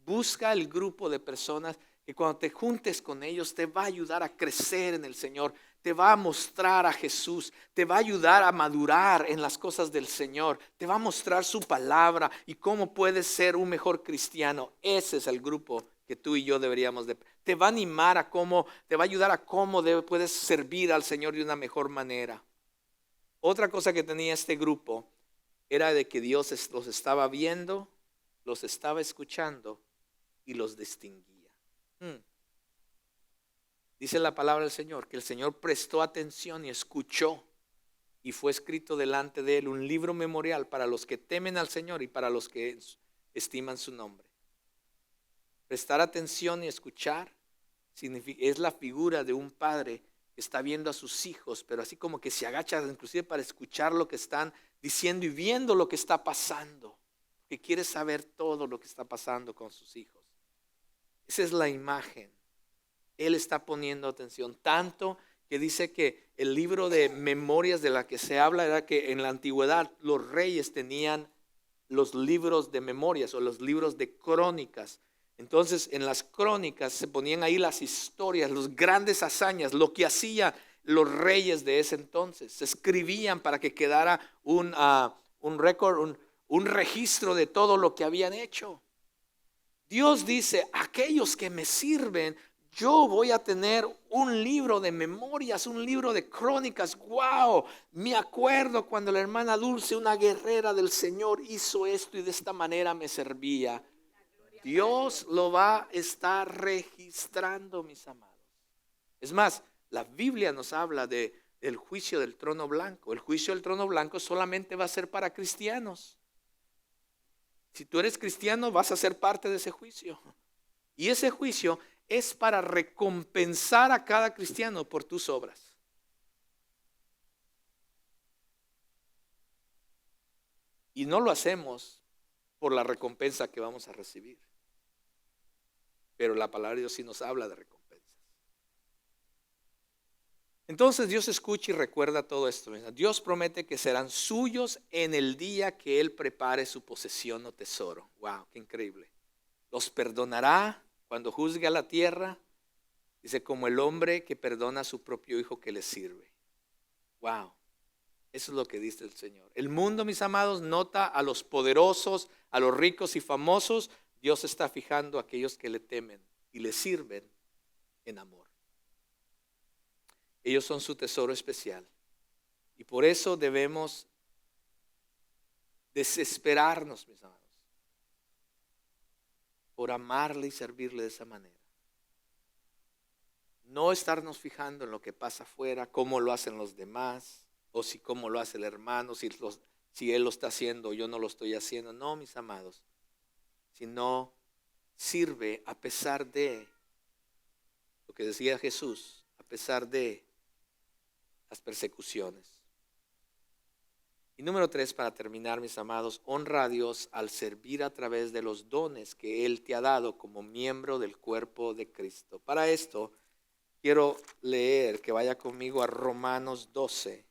Busca el grupo de personas que cuando te juntes con ellos te va a ayudar a crecer en el Señor, te va a mostrar a Jesús, te va a ayudar a madurar en las cosas del Señor, te va a mostrar su palabra y cómo puedes ser un mejor cristiano. Ese es el grupo que tú y yo deberíamos de. Te va a animar a cómo, te va a ayudar a cómo puedes servir al Señor de una mejor manera. Otra cosa que tenía este grupo era de que Dios los estaba viendo, los estaba escuchando y los distinguía. Dice la palabra del Señor que el Señor prestó atención y escuchó, y fue escrito delante de él un libro memorial para los que temen al Señor y para los que estiman su nombre. Prestar atención y escuchar es la figura de un padre que está viendo a sus hijos, pero así como que se agacha inclusive para escuchar lo que están diciendo y viendo lo que está pasando, que quiere saber todo lo que está pasando con sus hijos. Esa es la imagen. Él está poniendo atención, tanto que dice que el libro de memorias de la que se habla era que en la antigüedad los reyes tenían los libros de memorias o los libros de crónicas. Entonces en las crónicas se ponían ahí las historias, las grandes hazañas, lo que hacían los reyes de ese entonces. Se escribían para que quedara un récord, un registro de todo lo que habían hecho. Dios dice, aquellos que me sirven, yo voy a tener un libro de memorias, un libro de crónicas. ¡Wow! Me acuerdo cuando la hermana Dulce, una guerrera del Señor, hizo esto y de esta manera me servía. Dios lo va a estar registrando, mis amados. Es más, la Biblia nos habla del juicio del trono blanco. El juicio del trono blanco solamente va a ser para cristianos. Si tú eres cristiano, vas a ser parte de ese juicio. Y ese juicio es para recompensar a cada cristiano por tus obras. Y no lo hacemos por la recompensa que vamos a recibir. Pero la palabra de Dios sí nos habla de recompensas. Entonces Dios escucha y recuerda todo esto. Dios promete que serán suyos en el día que Él prepare su posesión o tesoro. Wow, qué increíble. Los perdonará cuando juzgue a la tierra. Dice, como el hombre que perdona a su propio hijo que le sirve. Wow, eso es lo que dice el Señor. El mundo, mis amados, nota a los poderosos, a los ricos y famosos. Dios está fijando a aquellos que le temen y le sirven en amor. Ellos son su tesoro especial. Y por eso debemos desesperarnos, mis amados, por amarle y servirle de esa manera. No estarnos fijando en lo que pasa afuera, cómo lo hacen los demás, o si cómo lo hace el hermano, si él lo está haciendo o yo no lo estoy haciendo. No, mis amados, sino sirve a pesar de lo que decía Jesús, a pesar de las persecuciones. Y número 3, para terminar, mis amados, honra a Dios al servir a través de los dones que Él te ha dado como miembro del cuerpo de Cristo. Para esto, quiero leer, que vaya conmigo a Romanos 12.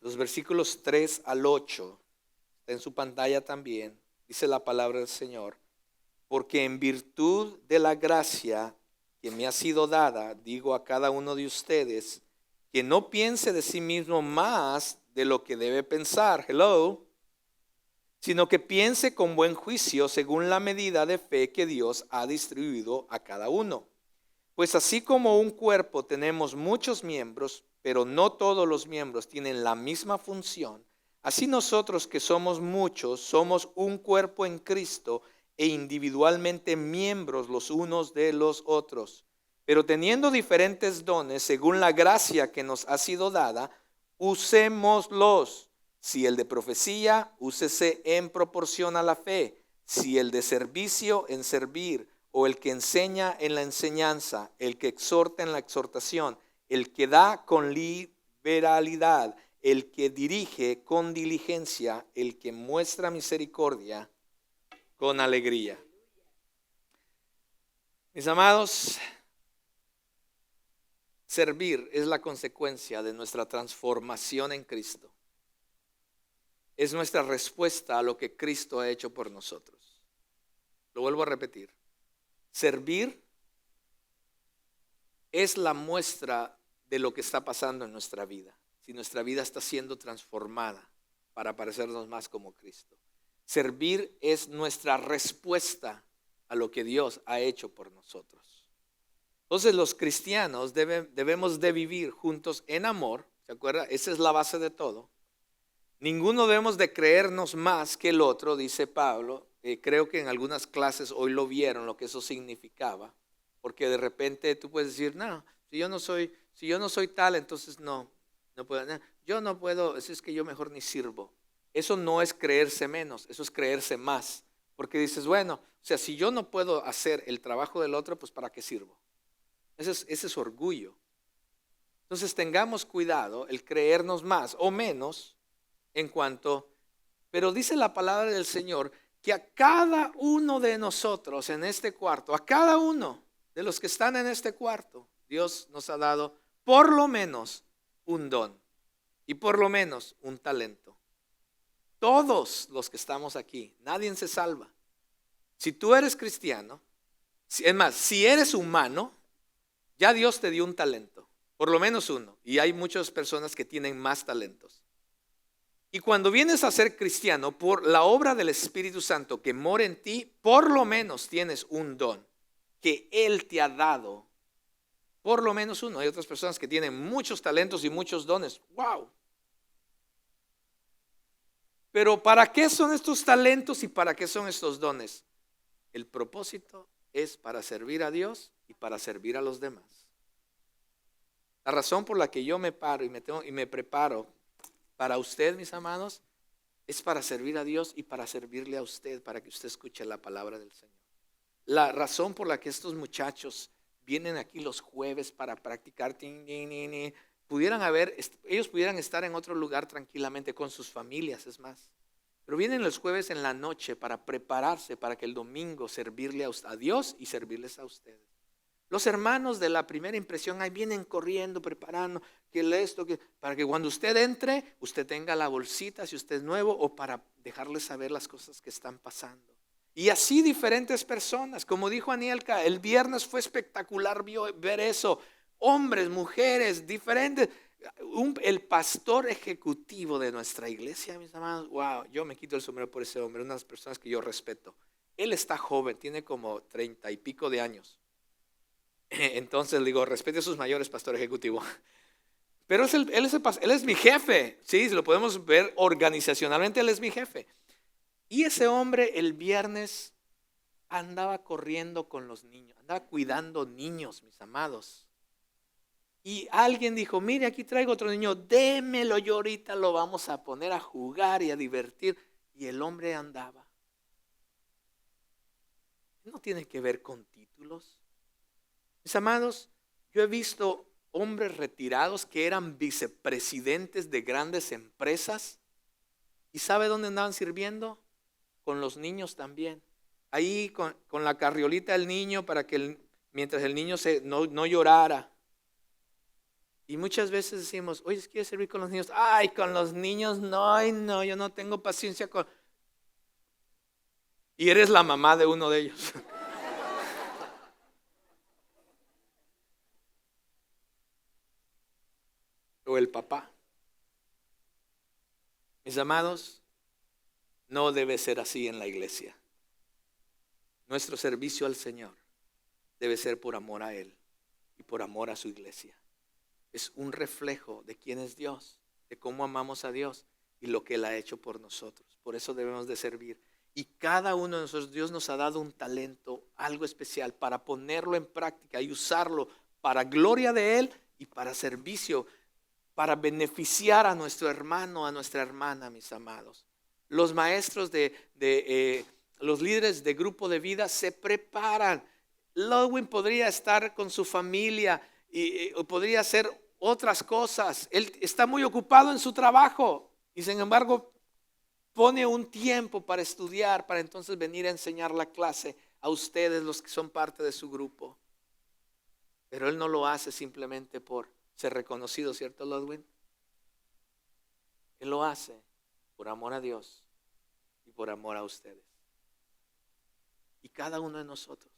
Los versículos 3 al 8, está en su pantalla también, dice la palabra del Señor. Porque en virtud de la gracia que me ha sido dada, digo a cada uno de ustedes, que no piense de sí mismo más de lo que debe pensar, sino que piense con buen juicio según la medida de fe que Dios ha distribuido a cada uno. Pues así como un cuerpo tenemos muchos miembros, pero no todos los miembros tienen la misma función, así nosotros que somos muchos, somos un cuerpo en Cristo e individualmente miembros los unos de los otros. Pero teniendo diferentes dones, según la gracia que nos ha sido dada, usémoslos. Si el de profecía, úsese en proporción a la fe. Si el de servicio, en servir. O el que enseña, en la enseñanza. El que exhorta, en la exhortación. El que da con liberalidad. El que dirige con diligencia. El que muestra misericordia con alegría. Mis amados, servir es la consecuencia de nuestra transformación en Cristo. Es nuestra respuesta a lo que Cristo ha hecho por nosotros. Lo vuelvo a repetir. Servir es la muestra de lo que está pasando en nuestra vida. Si nuestra vida está siendo transformada para parecernos más como Cristo. Servir es nuestra respuesta a lo que Dios ha hecho por nosotros. Entonces los cristianos debemos de vivir juntos en amor, ¿se acuerda? Esa es la base de todo. Ninguno debemos de creernos más que el otro, dice Pablo. Creo que en algunas clases hoy lo vieron, lo que eso significaba. Porque de repente tú puedes decir, no, si yo no soy tal, entonces no puedo. No, yo no puedo, es que yo mejor ni sirvo. Eso no es creerse menos, eso es creerse más. Porque dices, bueno, o sea, si yo no puedo hacer el trabajo del otro, pues ¿para qué sirvo? Ese es orgullo. Entonces tengamos cuidado el creernos más o menos en cuanto, pero dice la palabra del Señor que a cada uno de nosotros en este cuarto, a cada uno de los que están en este cuarto, Dios nos ha dado por lo menos un don y por lo menos un talento. Todos los que estamos aquí, nadie se salva. Si tú eres cristiano, es más, si eres humano, ya Dios te dio un talento, por lo menos uno. Y hay muchas personas que tienen más talentos. Y cuando vienes a ser cristiano, por la obra del Espíritu Santo que mora en ti, por lo menos tienes un don que Él te ha dado. Por lo menos uno. Hay otras personas que tienen muchos talentos y muchos dones. ¡Wow! Pero ¿para qué son estos talentos y para qué son estos dones? El propósito es para servir a Dios y para servir a los demás. La razón por la que yo me paro y me preparo para usted, mis amados, es para servir a Dios y para servirle a usted, para que usted escuche la palabra del Señor. La razón por la que estos muchachos vienen aquí los jueves para practicar, ellos pudieran estar en otro lugar tranquilamente con sus familias, es más. Pero vienen los jueves en la noche para prepararse para que el domingo servirle a Dios y servirles a ustedes. Los hermanos de la primera impresión ahí vienen corriendo, preparando, para que cuando usted entre, usted tenga la bolsita si usted es nuevo o para dejarles saber las cosas que están pasando. Y así diferentes personas, como dijo Anielka, el viernes fue espectacular ver eso. Hombres, mujeres, diferentes. El pastor ejecutivo de nuestra iglesia, mis amados, wow, yo me quito el sombrero por ese hombre, unas personas que yo respeto. Él está joven, tiene como 30 y pico de años. Entonces le digo, respete a sus mayores, pastor ejecutivo. Pero él es mi jefe, sí, lo podemos ver organizacionalmente, él es mi jefe. Y ese hombre el viernes andaba corriendo con los niños, andaba cuidando niños, mis amados. Y alguien dijo, mire, aquí traigo otro niño, démelo, yo ahorita lo vamos a poner a jugar y a divertir. Y el hombre andaba. No tiene que ver con títulos. Mis amados, yo he visto hombres retirados que eran vicepresidentes de grandes empresas. ¿Y sabe dónde andaban sirviendo? Con los niños también. Ahí con la carriolita del niño para que mientras el niño no llorara. Y muchas veces decimos, oye, ¿quieres servir con los niños? Ay, con los niños no, yo no tengo paciencia con... Y eres la mamá de uno de ellos. O el papá. Mis amados, no debe ser así en la iglesia. Nuestro servicio al Señor debe ser por amor a Él y por amor a su iglesia. Es un reflejo de quién es Dios, de cómo amamos a Dios y lo que Él ha hecho por nosotros. Por eso debemos de servir. Y cada uno de nosotros, Dios nos ha dado un talento, algo especial para ponerlo en práctica y usarlo para gloria de Él y para servicio, para beneficiar a nuestro hermano, a nuestra hermana, mis amados. Los maestros los líderes de grupo de vida se preparan. Ludwig podría estar con su familia y podría hacer otras cosas. Él está muy ocupado en su trabajo y sin embargo pone un tiempo para estudiar, para entonces venir a enseñar la clase a ustedes, los que son parte de su grupo. Pero él no lo hace simplemente por ser reconocido, ¿cierto, Ludwig? Él lo hace por amor a Dios y por amor a ustedes. Y cada uno de nosotros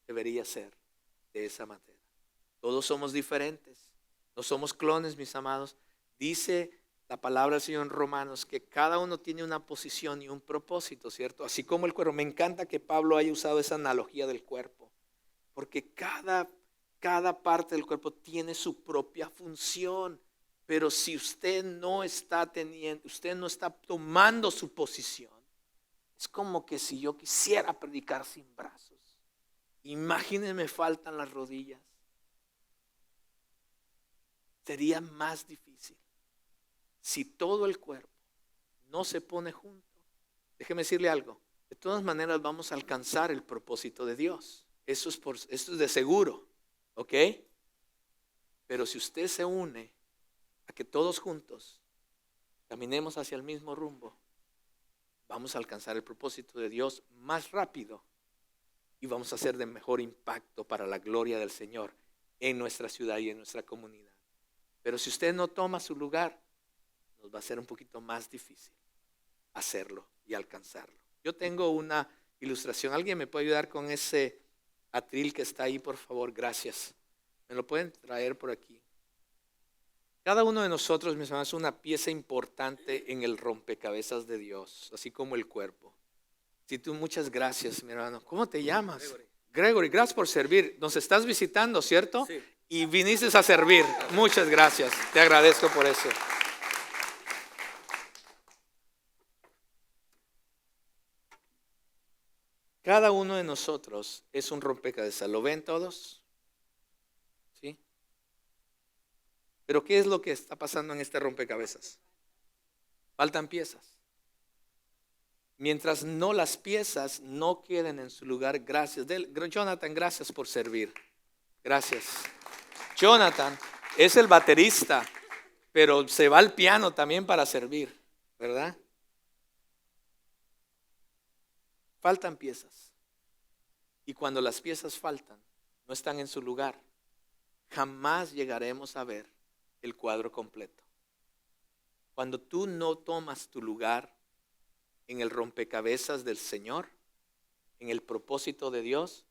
debería ser de esa manera. Todos somos diferentes, no somos clones, mis amados. Dice la palabra del Señor en Romanos que cada uno tiene una posición y un propósito, ¿cierto? Así como el cuerpo. Me encanta que Pablo haya usado esa analogía del cuerpo, porque cada Cada parte del cuerpo tiene su propia función. Pero si usted no está tomando su posición, es como que si yo quisiera predicar sin brazos. Imagínense, me faltan las rodillas. Sería más difícil. Si todo el cuerpo no se pone junto, déjeme decirle algo. De todas maneras vamos a alcanzar el propósito de Dios. Esto es de seguro. ¿Ok? Pero si usted se une a que todos juntos caminemos hacia el mismo rumbo, vamos a alcanzar el propósito de Dios más rápido y vamos a hacer de mejor impacto para la gloria del Señor en nuestra ciudad y en nuestra comunidad. Pero si usted no toma su lugar, nos va a ser un poquito más difícil hacerlo y alcanzarlo. Yo tengo una ilustración. ¿Alguien me puede ayudar con ese atril que está ahí, por favor? Gracias. ¿Me lo pueden traer por aquí? Cada uno de nosotros, mis hermanos, es una pieza importante en el rompecabezas de Dios, así como el cuerpo. Si tú, muchas gracias, mi hermano. ¿Cómo te llamas? Gregory, gracias por servir. Nos estás visitando, ¿cierto? Sí. Y viniste a servir. Muchas gracias. Te agradezco por eso. Cada uno de nosotros es un rompecabezas. ¿Lo ven todos? ¿Sí? Pero ¿qué es lo que está pasando en este rompecabezas? Faltan piezas. Mientras no las piezas no queden en su lugar, gracias. Jonathan, gracias por servir. Gracias. Jonathan es el baterista, pero se va al piano también para servir, ¿verdad? Faltan piezas. Y cuando las piezas faltan, no están en su lugar, jamás llegaremos a ver el cuadro completo. Cuando tú no tomas tu lugar en el rompecabezas del Señor, en el propósito de Dios,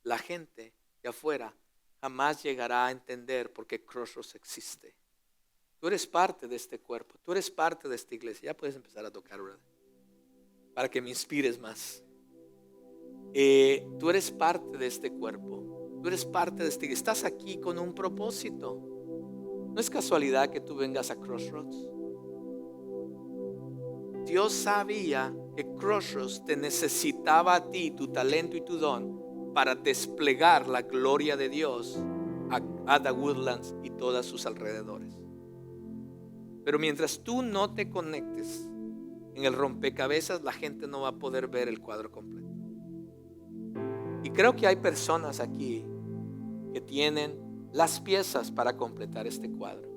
la gente de afuera jamás llegará a entender por qué Crossroads existe. Tú eres parte de este cuerpo, tú eres parte de esta iglesia. Ya puedes empezar a tocar, brother, para que me inspires más. Tú eres parte de este cuerpo, tú eres parte de este. Estás aquí con un propósito. No es casualidad que tú vengas a Crossroads. Dios sabía que Crossroads te necesitaba a ti, tu talento y tu don, para desplegar la gloria de Dios a Ada Woodlands y todos sus alrededores. Pero mientras tú no te conectes en el rompecabezas, la gente no va a poder ver el cuadro completo. Y creo que hay personas aquí que tienen las piezas para completar este cuadro.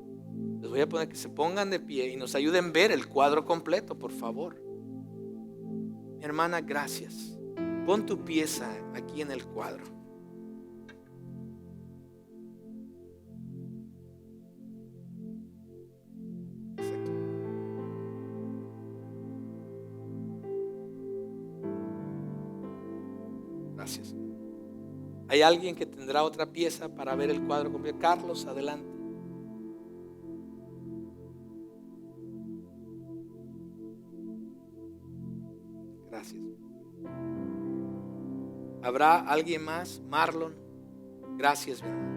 Les voy a poner que se pongan de pie y nos ayuden a ver el cuadro completo, por favor. Mi hermana, gracias. Pon tu pieza aquí en el cuadro. Gracias. ¿Hay alguien que tendrá otra pieza para ver el cuadro completo? Carlos, adelante. Gracias. ¿Habrá alguien más? Marlon, gracias, mi hermano.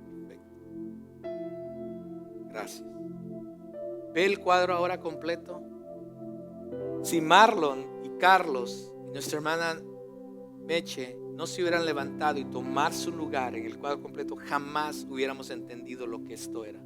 Perfecto. Gracias. ¿Ve el cuadro ahora completo? Si Marlon y Carlos y nuestra hermana Meche no se hubieran levantado y tomar su lugar en el cuadro completo, jamás hubiéramos entendido lo que esto era.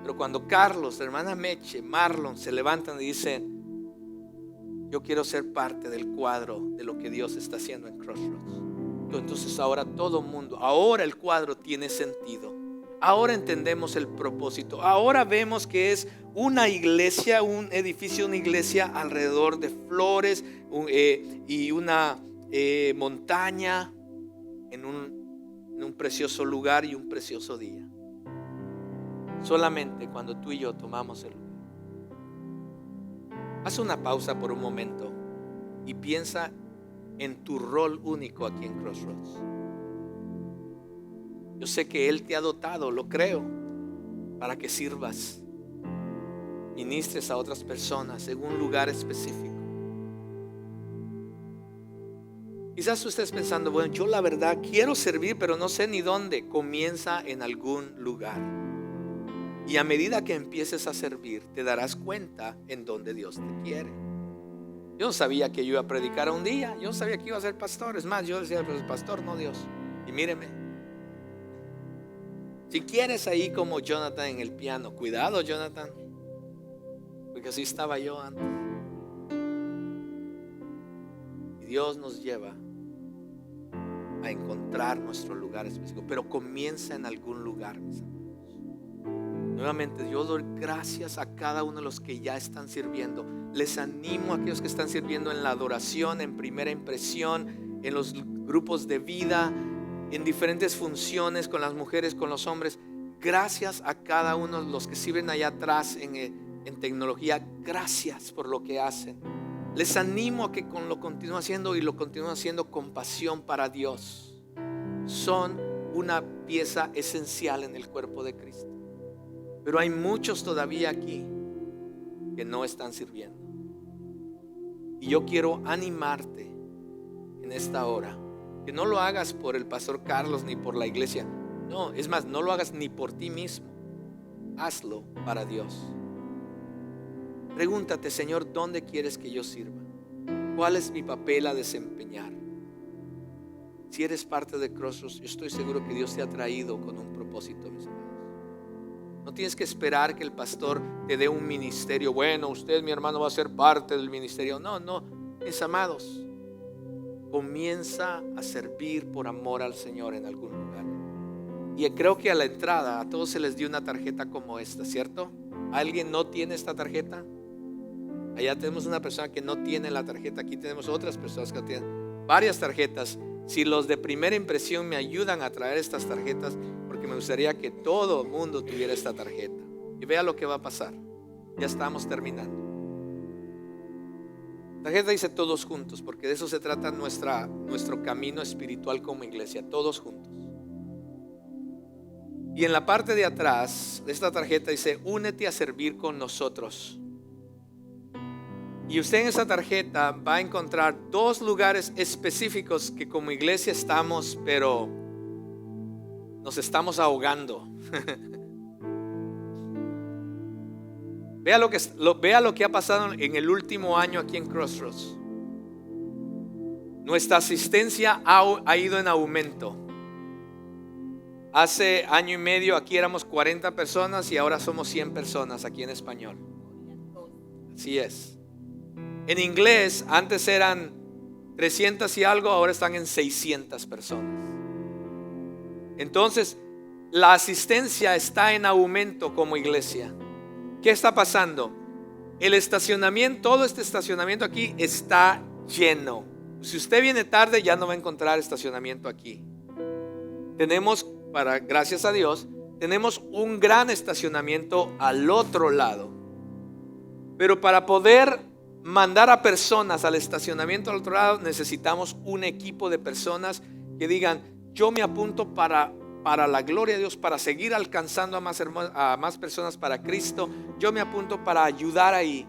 Pero cuando Carlos, la hermana Meche, Marlon se levantan y dicen: yo quiero ser parte del cuadro de lo que Dios está haciendo en Crossroads, entonces ahora todo el mundo, ahora el cuadro tiene sentido. Ahora entendemos el propósito. Ahora vemos que es una iglesia, un edificio, una iglesia alrededor de flores y una montaña en un precioso lugar y un precioso día. Solamente cuando tú y yo tomamos el lugar. Haz una pausa por un momento y piensa en tu rol único aquí en Crossroads. Yo sé que Él te ha dotado, lo creo, para que sirvas. ministres a otras personas en un lugar específico. Quizás tú estés pensando, bueno, yo la verdad quiero servir, pero no sé ni dónde. Comienza en algún lugar. Y a medida que empieces a servir, te darás cuenta en dónde Dios te quiere. Yo no sabía que yo iba a predicar un día. Yo no sabía que iba a ser pastor. Es más, yo decía, pues pastor, no Dios. Y míreme. Si quieres ahí como Jonathan en el piano, cuidado Jonathan, porque así estaba yo antes. Y Dios nos lleva a encontrar nuestro lugar específico, pero comienza en algún lugar, mis amigos. Nuevamente, yo doy gracias a cada uno de los que ya están sirviendo. Les animo a aquellos que están sirviendo en la adoración, en primera impresión, en los grupos de vida, en diferentes funciones con las mujeres, con los hombres. Gracias a cada uno de los que sirven allá atrás en tecnología. Gracias por lo que hacen. Les animo a que lo continúen haciendo y lo continúen haciendo con pasión para Dios. Son una pieza esencial en el cuerpo de Cristo. Pero hay muchos todavía aquí que no están sirviendo. Y yo quiero animarte en esta hora, que no lo hagas por el pastor Carlos ni por la iglesia. No, es más, no lo hagas ni por ti mismo. Hazlo para Dios. Pregúntate, Señor, ¿dónde quieres que yo sirva? ¿Cuál es mi papel a desempeñar? Si eres parte de Crossroads, yo estoy seguro que Dios te ha traído con un propósito, mis hermanos. No tienes que esperar que el pastor te dé un ministerio. Bueno, usted, mi hermano, va a ser parte del ministerio. No, mis amados, comienza a servir por amor al Señor en algún lugar. Y creo que a la entrada a todos se les dio una tarjeta como esta, ¿cierto? ¿Alguien no tiene esta tarjeta? Allá tenemos una persona que no tiene la tarjeta. Aquí tenemos otras personas que tienen varias tarjetas. Si los de primera impresión me ayudan a traer estas tarjetas, porque me gustaría que todo el mundo tuviera esta tarjeta. Y vea lo que va a pasar. Ya estamos terminando. La tarjeta dice todos juntos, porque de eso se trata nuestro camino espiritual como iglesia, todos juntos. Y en la parte de atrás de esta tarjeta dice, únete a servir con nosotros. Y usted en esa tarjeta va a encontrar 2 lugares específicos que como iglesia estamos, pero nos estamos ahogando. Vea lo que ha pasado en el último año aquí en Crossroads. Nuestra asistencia ha ido en aumento. Hace año y medio aquí éramos 40 personas y ahora somos 100 personas aquí en español. Así es. En inglés antes eran 300 y algo, ahora están en 600 personas. Entonces la asistencia está en aumento como iglesia. ¿Qué está pasando? El estacionamiento, todo este estacionamiento aquí está lleno. Si usted viene tarde ya no va a encontrar estacionamiento aquí. Tenemos, gracias a Dios, tenemos un gran estacionamiento al otro lado. Pero para poder mandar a personas al estacionamiento al otro lado, necesitamos un equipo de personas que digan, yo me apunto para la gloria de Dios, para seguir alcanzando a más personas para Cristo. Yo me apunto para ayudar ahí.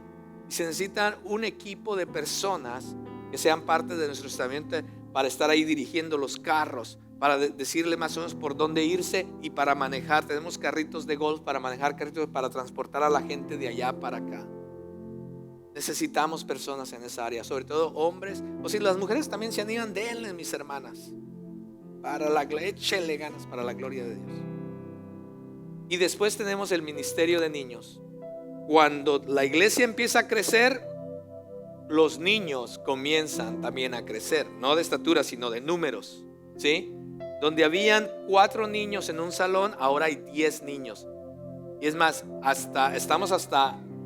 Y se necesitan un equipo de personas que sean parte de nuestro estacionamiento para estar ahí dirigiendo los carros, para decirle más o menos por dónde irse y para manejar. Tenemos carritos de golf para manejar, carritos para transportar a la gente de allá para acá. Necesitamos personas en esa área, sobre todo hombres, o si las mujeres también se animan, denle, mis hermanas, échenle ganas para la gloria de Dios. Y después tenemos el ministerio de niños. Cuando la iglesia empieza a crecer, los niños comienzan también a crecer, no de estatura sino de números, ¿sí? Donde habían 4 niños en un salón, ahora hay 10 niños. Y es más, estamos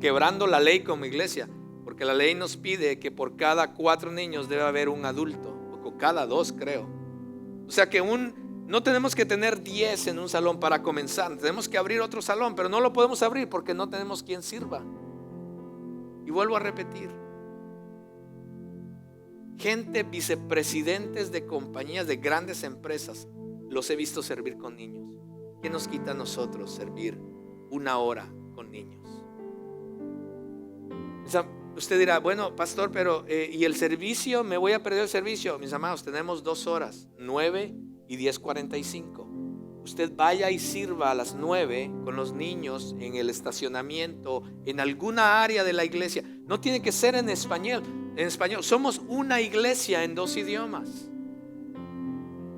quebrando la ley como iglesia, porque la ley nos pide que por cada 4 niños debe haber un adulto, o cada 2 creo. O sea que no tenemos que tener 10 en un salón para comenzar. Tenemos que abrir otro salón, pero no lo podemos abrir porque no tenemos quien sirva. Y vuelvo a repetir, gente, vicepresidentes de compañías, de grandes empresas, los he visto servir con niños. ¿Qué nos quita a nosotros servir 1 hora con niños? Usted dirá, bueno, pastor, pero ¿y el servicio? ¿Me voy a perder el servicio? Mis amados, tenemos 2 horas, 9 y 10:45. Usted vaya y sirva a las 9 con los niños en el estacionamiento, en alguna área de la iglesia. No tiene que ser en español. Somos una iglesia en 2 idiomas.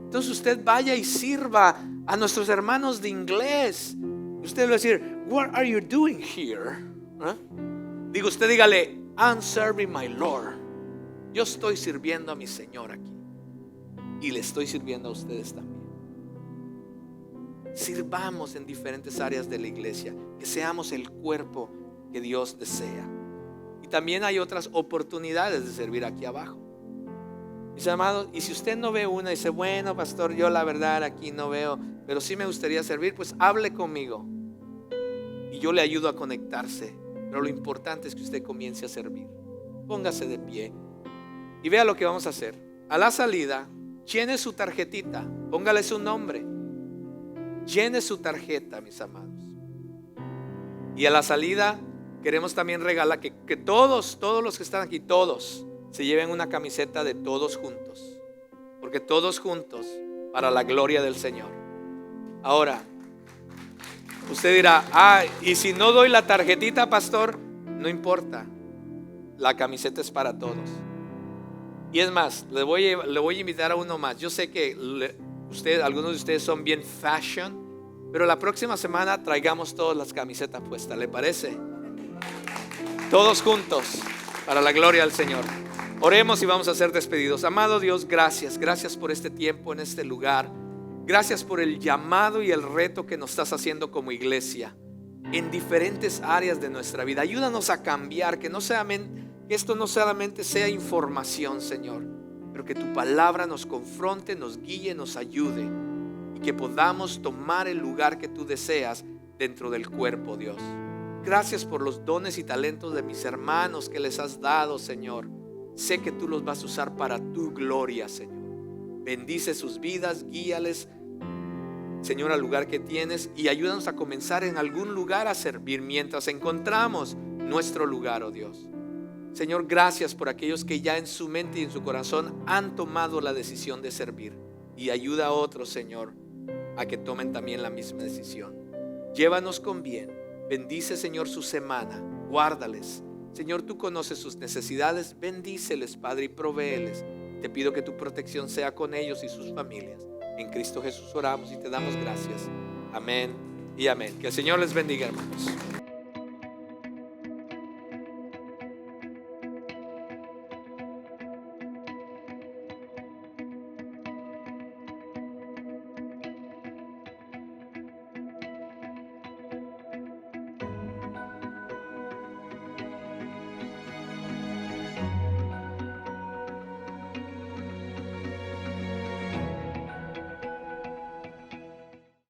Entonces usted vaya y sirva a nuestros hermanos de inglés. Usted le va a decir, what are you doing here? Digo, usted dígale, I'm serving my Lord. Yo estoy sirviendo a mi Señor aquí. Y le estoy sirviendo a ustedes también. Sirvamos en diferentes áreas de la iglesia, que seamos el cuerpo que Dios desea. Y también hay otras oportunidades de servir aquí abajo. Mis amados, y si usted no ve una y dice, bueno, pastor, yo la verdad aquí no veo, pero sí me gustaría servir, pues hable conmigo y yo le ayudo a conectarse. Pero lo importante es que usted comience a servir. Póngase de pie y vea lo que vamos a hacer. A la salida, llene su tarjetita, póngale su nombre. Llene su tarjeta, mis amados. Y a la salida queremos también regalar que todos los que están aquí, todos se lleven una camiseta de todos juntos, porque todos juntos para la gloria del Señor. Ahora, usted dirá, y si no doy la tarjetita, pastor, no importa, la camiseta es para todos. Y es más, le voy a invitar a uno más. Yo sé que algunos de ustedes son bien fashion, pero la próxima semana traigamos todas las camisetas puestas, ¿le parece? Todos juntos para la gloria del Señor. Oremos y vamos a ser despedidos. Amado Dios, gracias por este tiempo en este lugar. Gracias por el llamado y el reto que nos estás haciendo como iglesia en diferentes áreas de nuestra vida. Ayúdanos a cambiar, que esto no solamente sea información, Señor, pero que tu palabra nos confronte, nos guíe, nos ayude y que podamos tomar el lugar que tú deseas dentro del cuerpo, Dios. Gracias por los dones y talentos de mis hermanos que les has dado, Señor. Sé que tú los vas a usar para tu gloria, Señor. Bendice sus vidas, guíales, Señor, al lugar que tienes y ayúdanos a comenzar en algún lugar a servir mientras encontramos nuestro lugar, oh Dios. Señor, gracias por aquellos que ya en su mente y en su corazón han tomado la decisión de servir, y ayuda a otros, Señor, a que tomen también la misma decisión. Llévanos con bien. Bendice, Señor, su semana. Guárdales. Señor, tú conoces sus necesidades. Bendíceles, Padre, y provéeles. Te pido que tu protección sea con ellos y sus familias. En Cristo Jesús oramos y te damos gracias. Amén y amén. Que el Señor les bendiga, hermanos.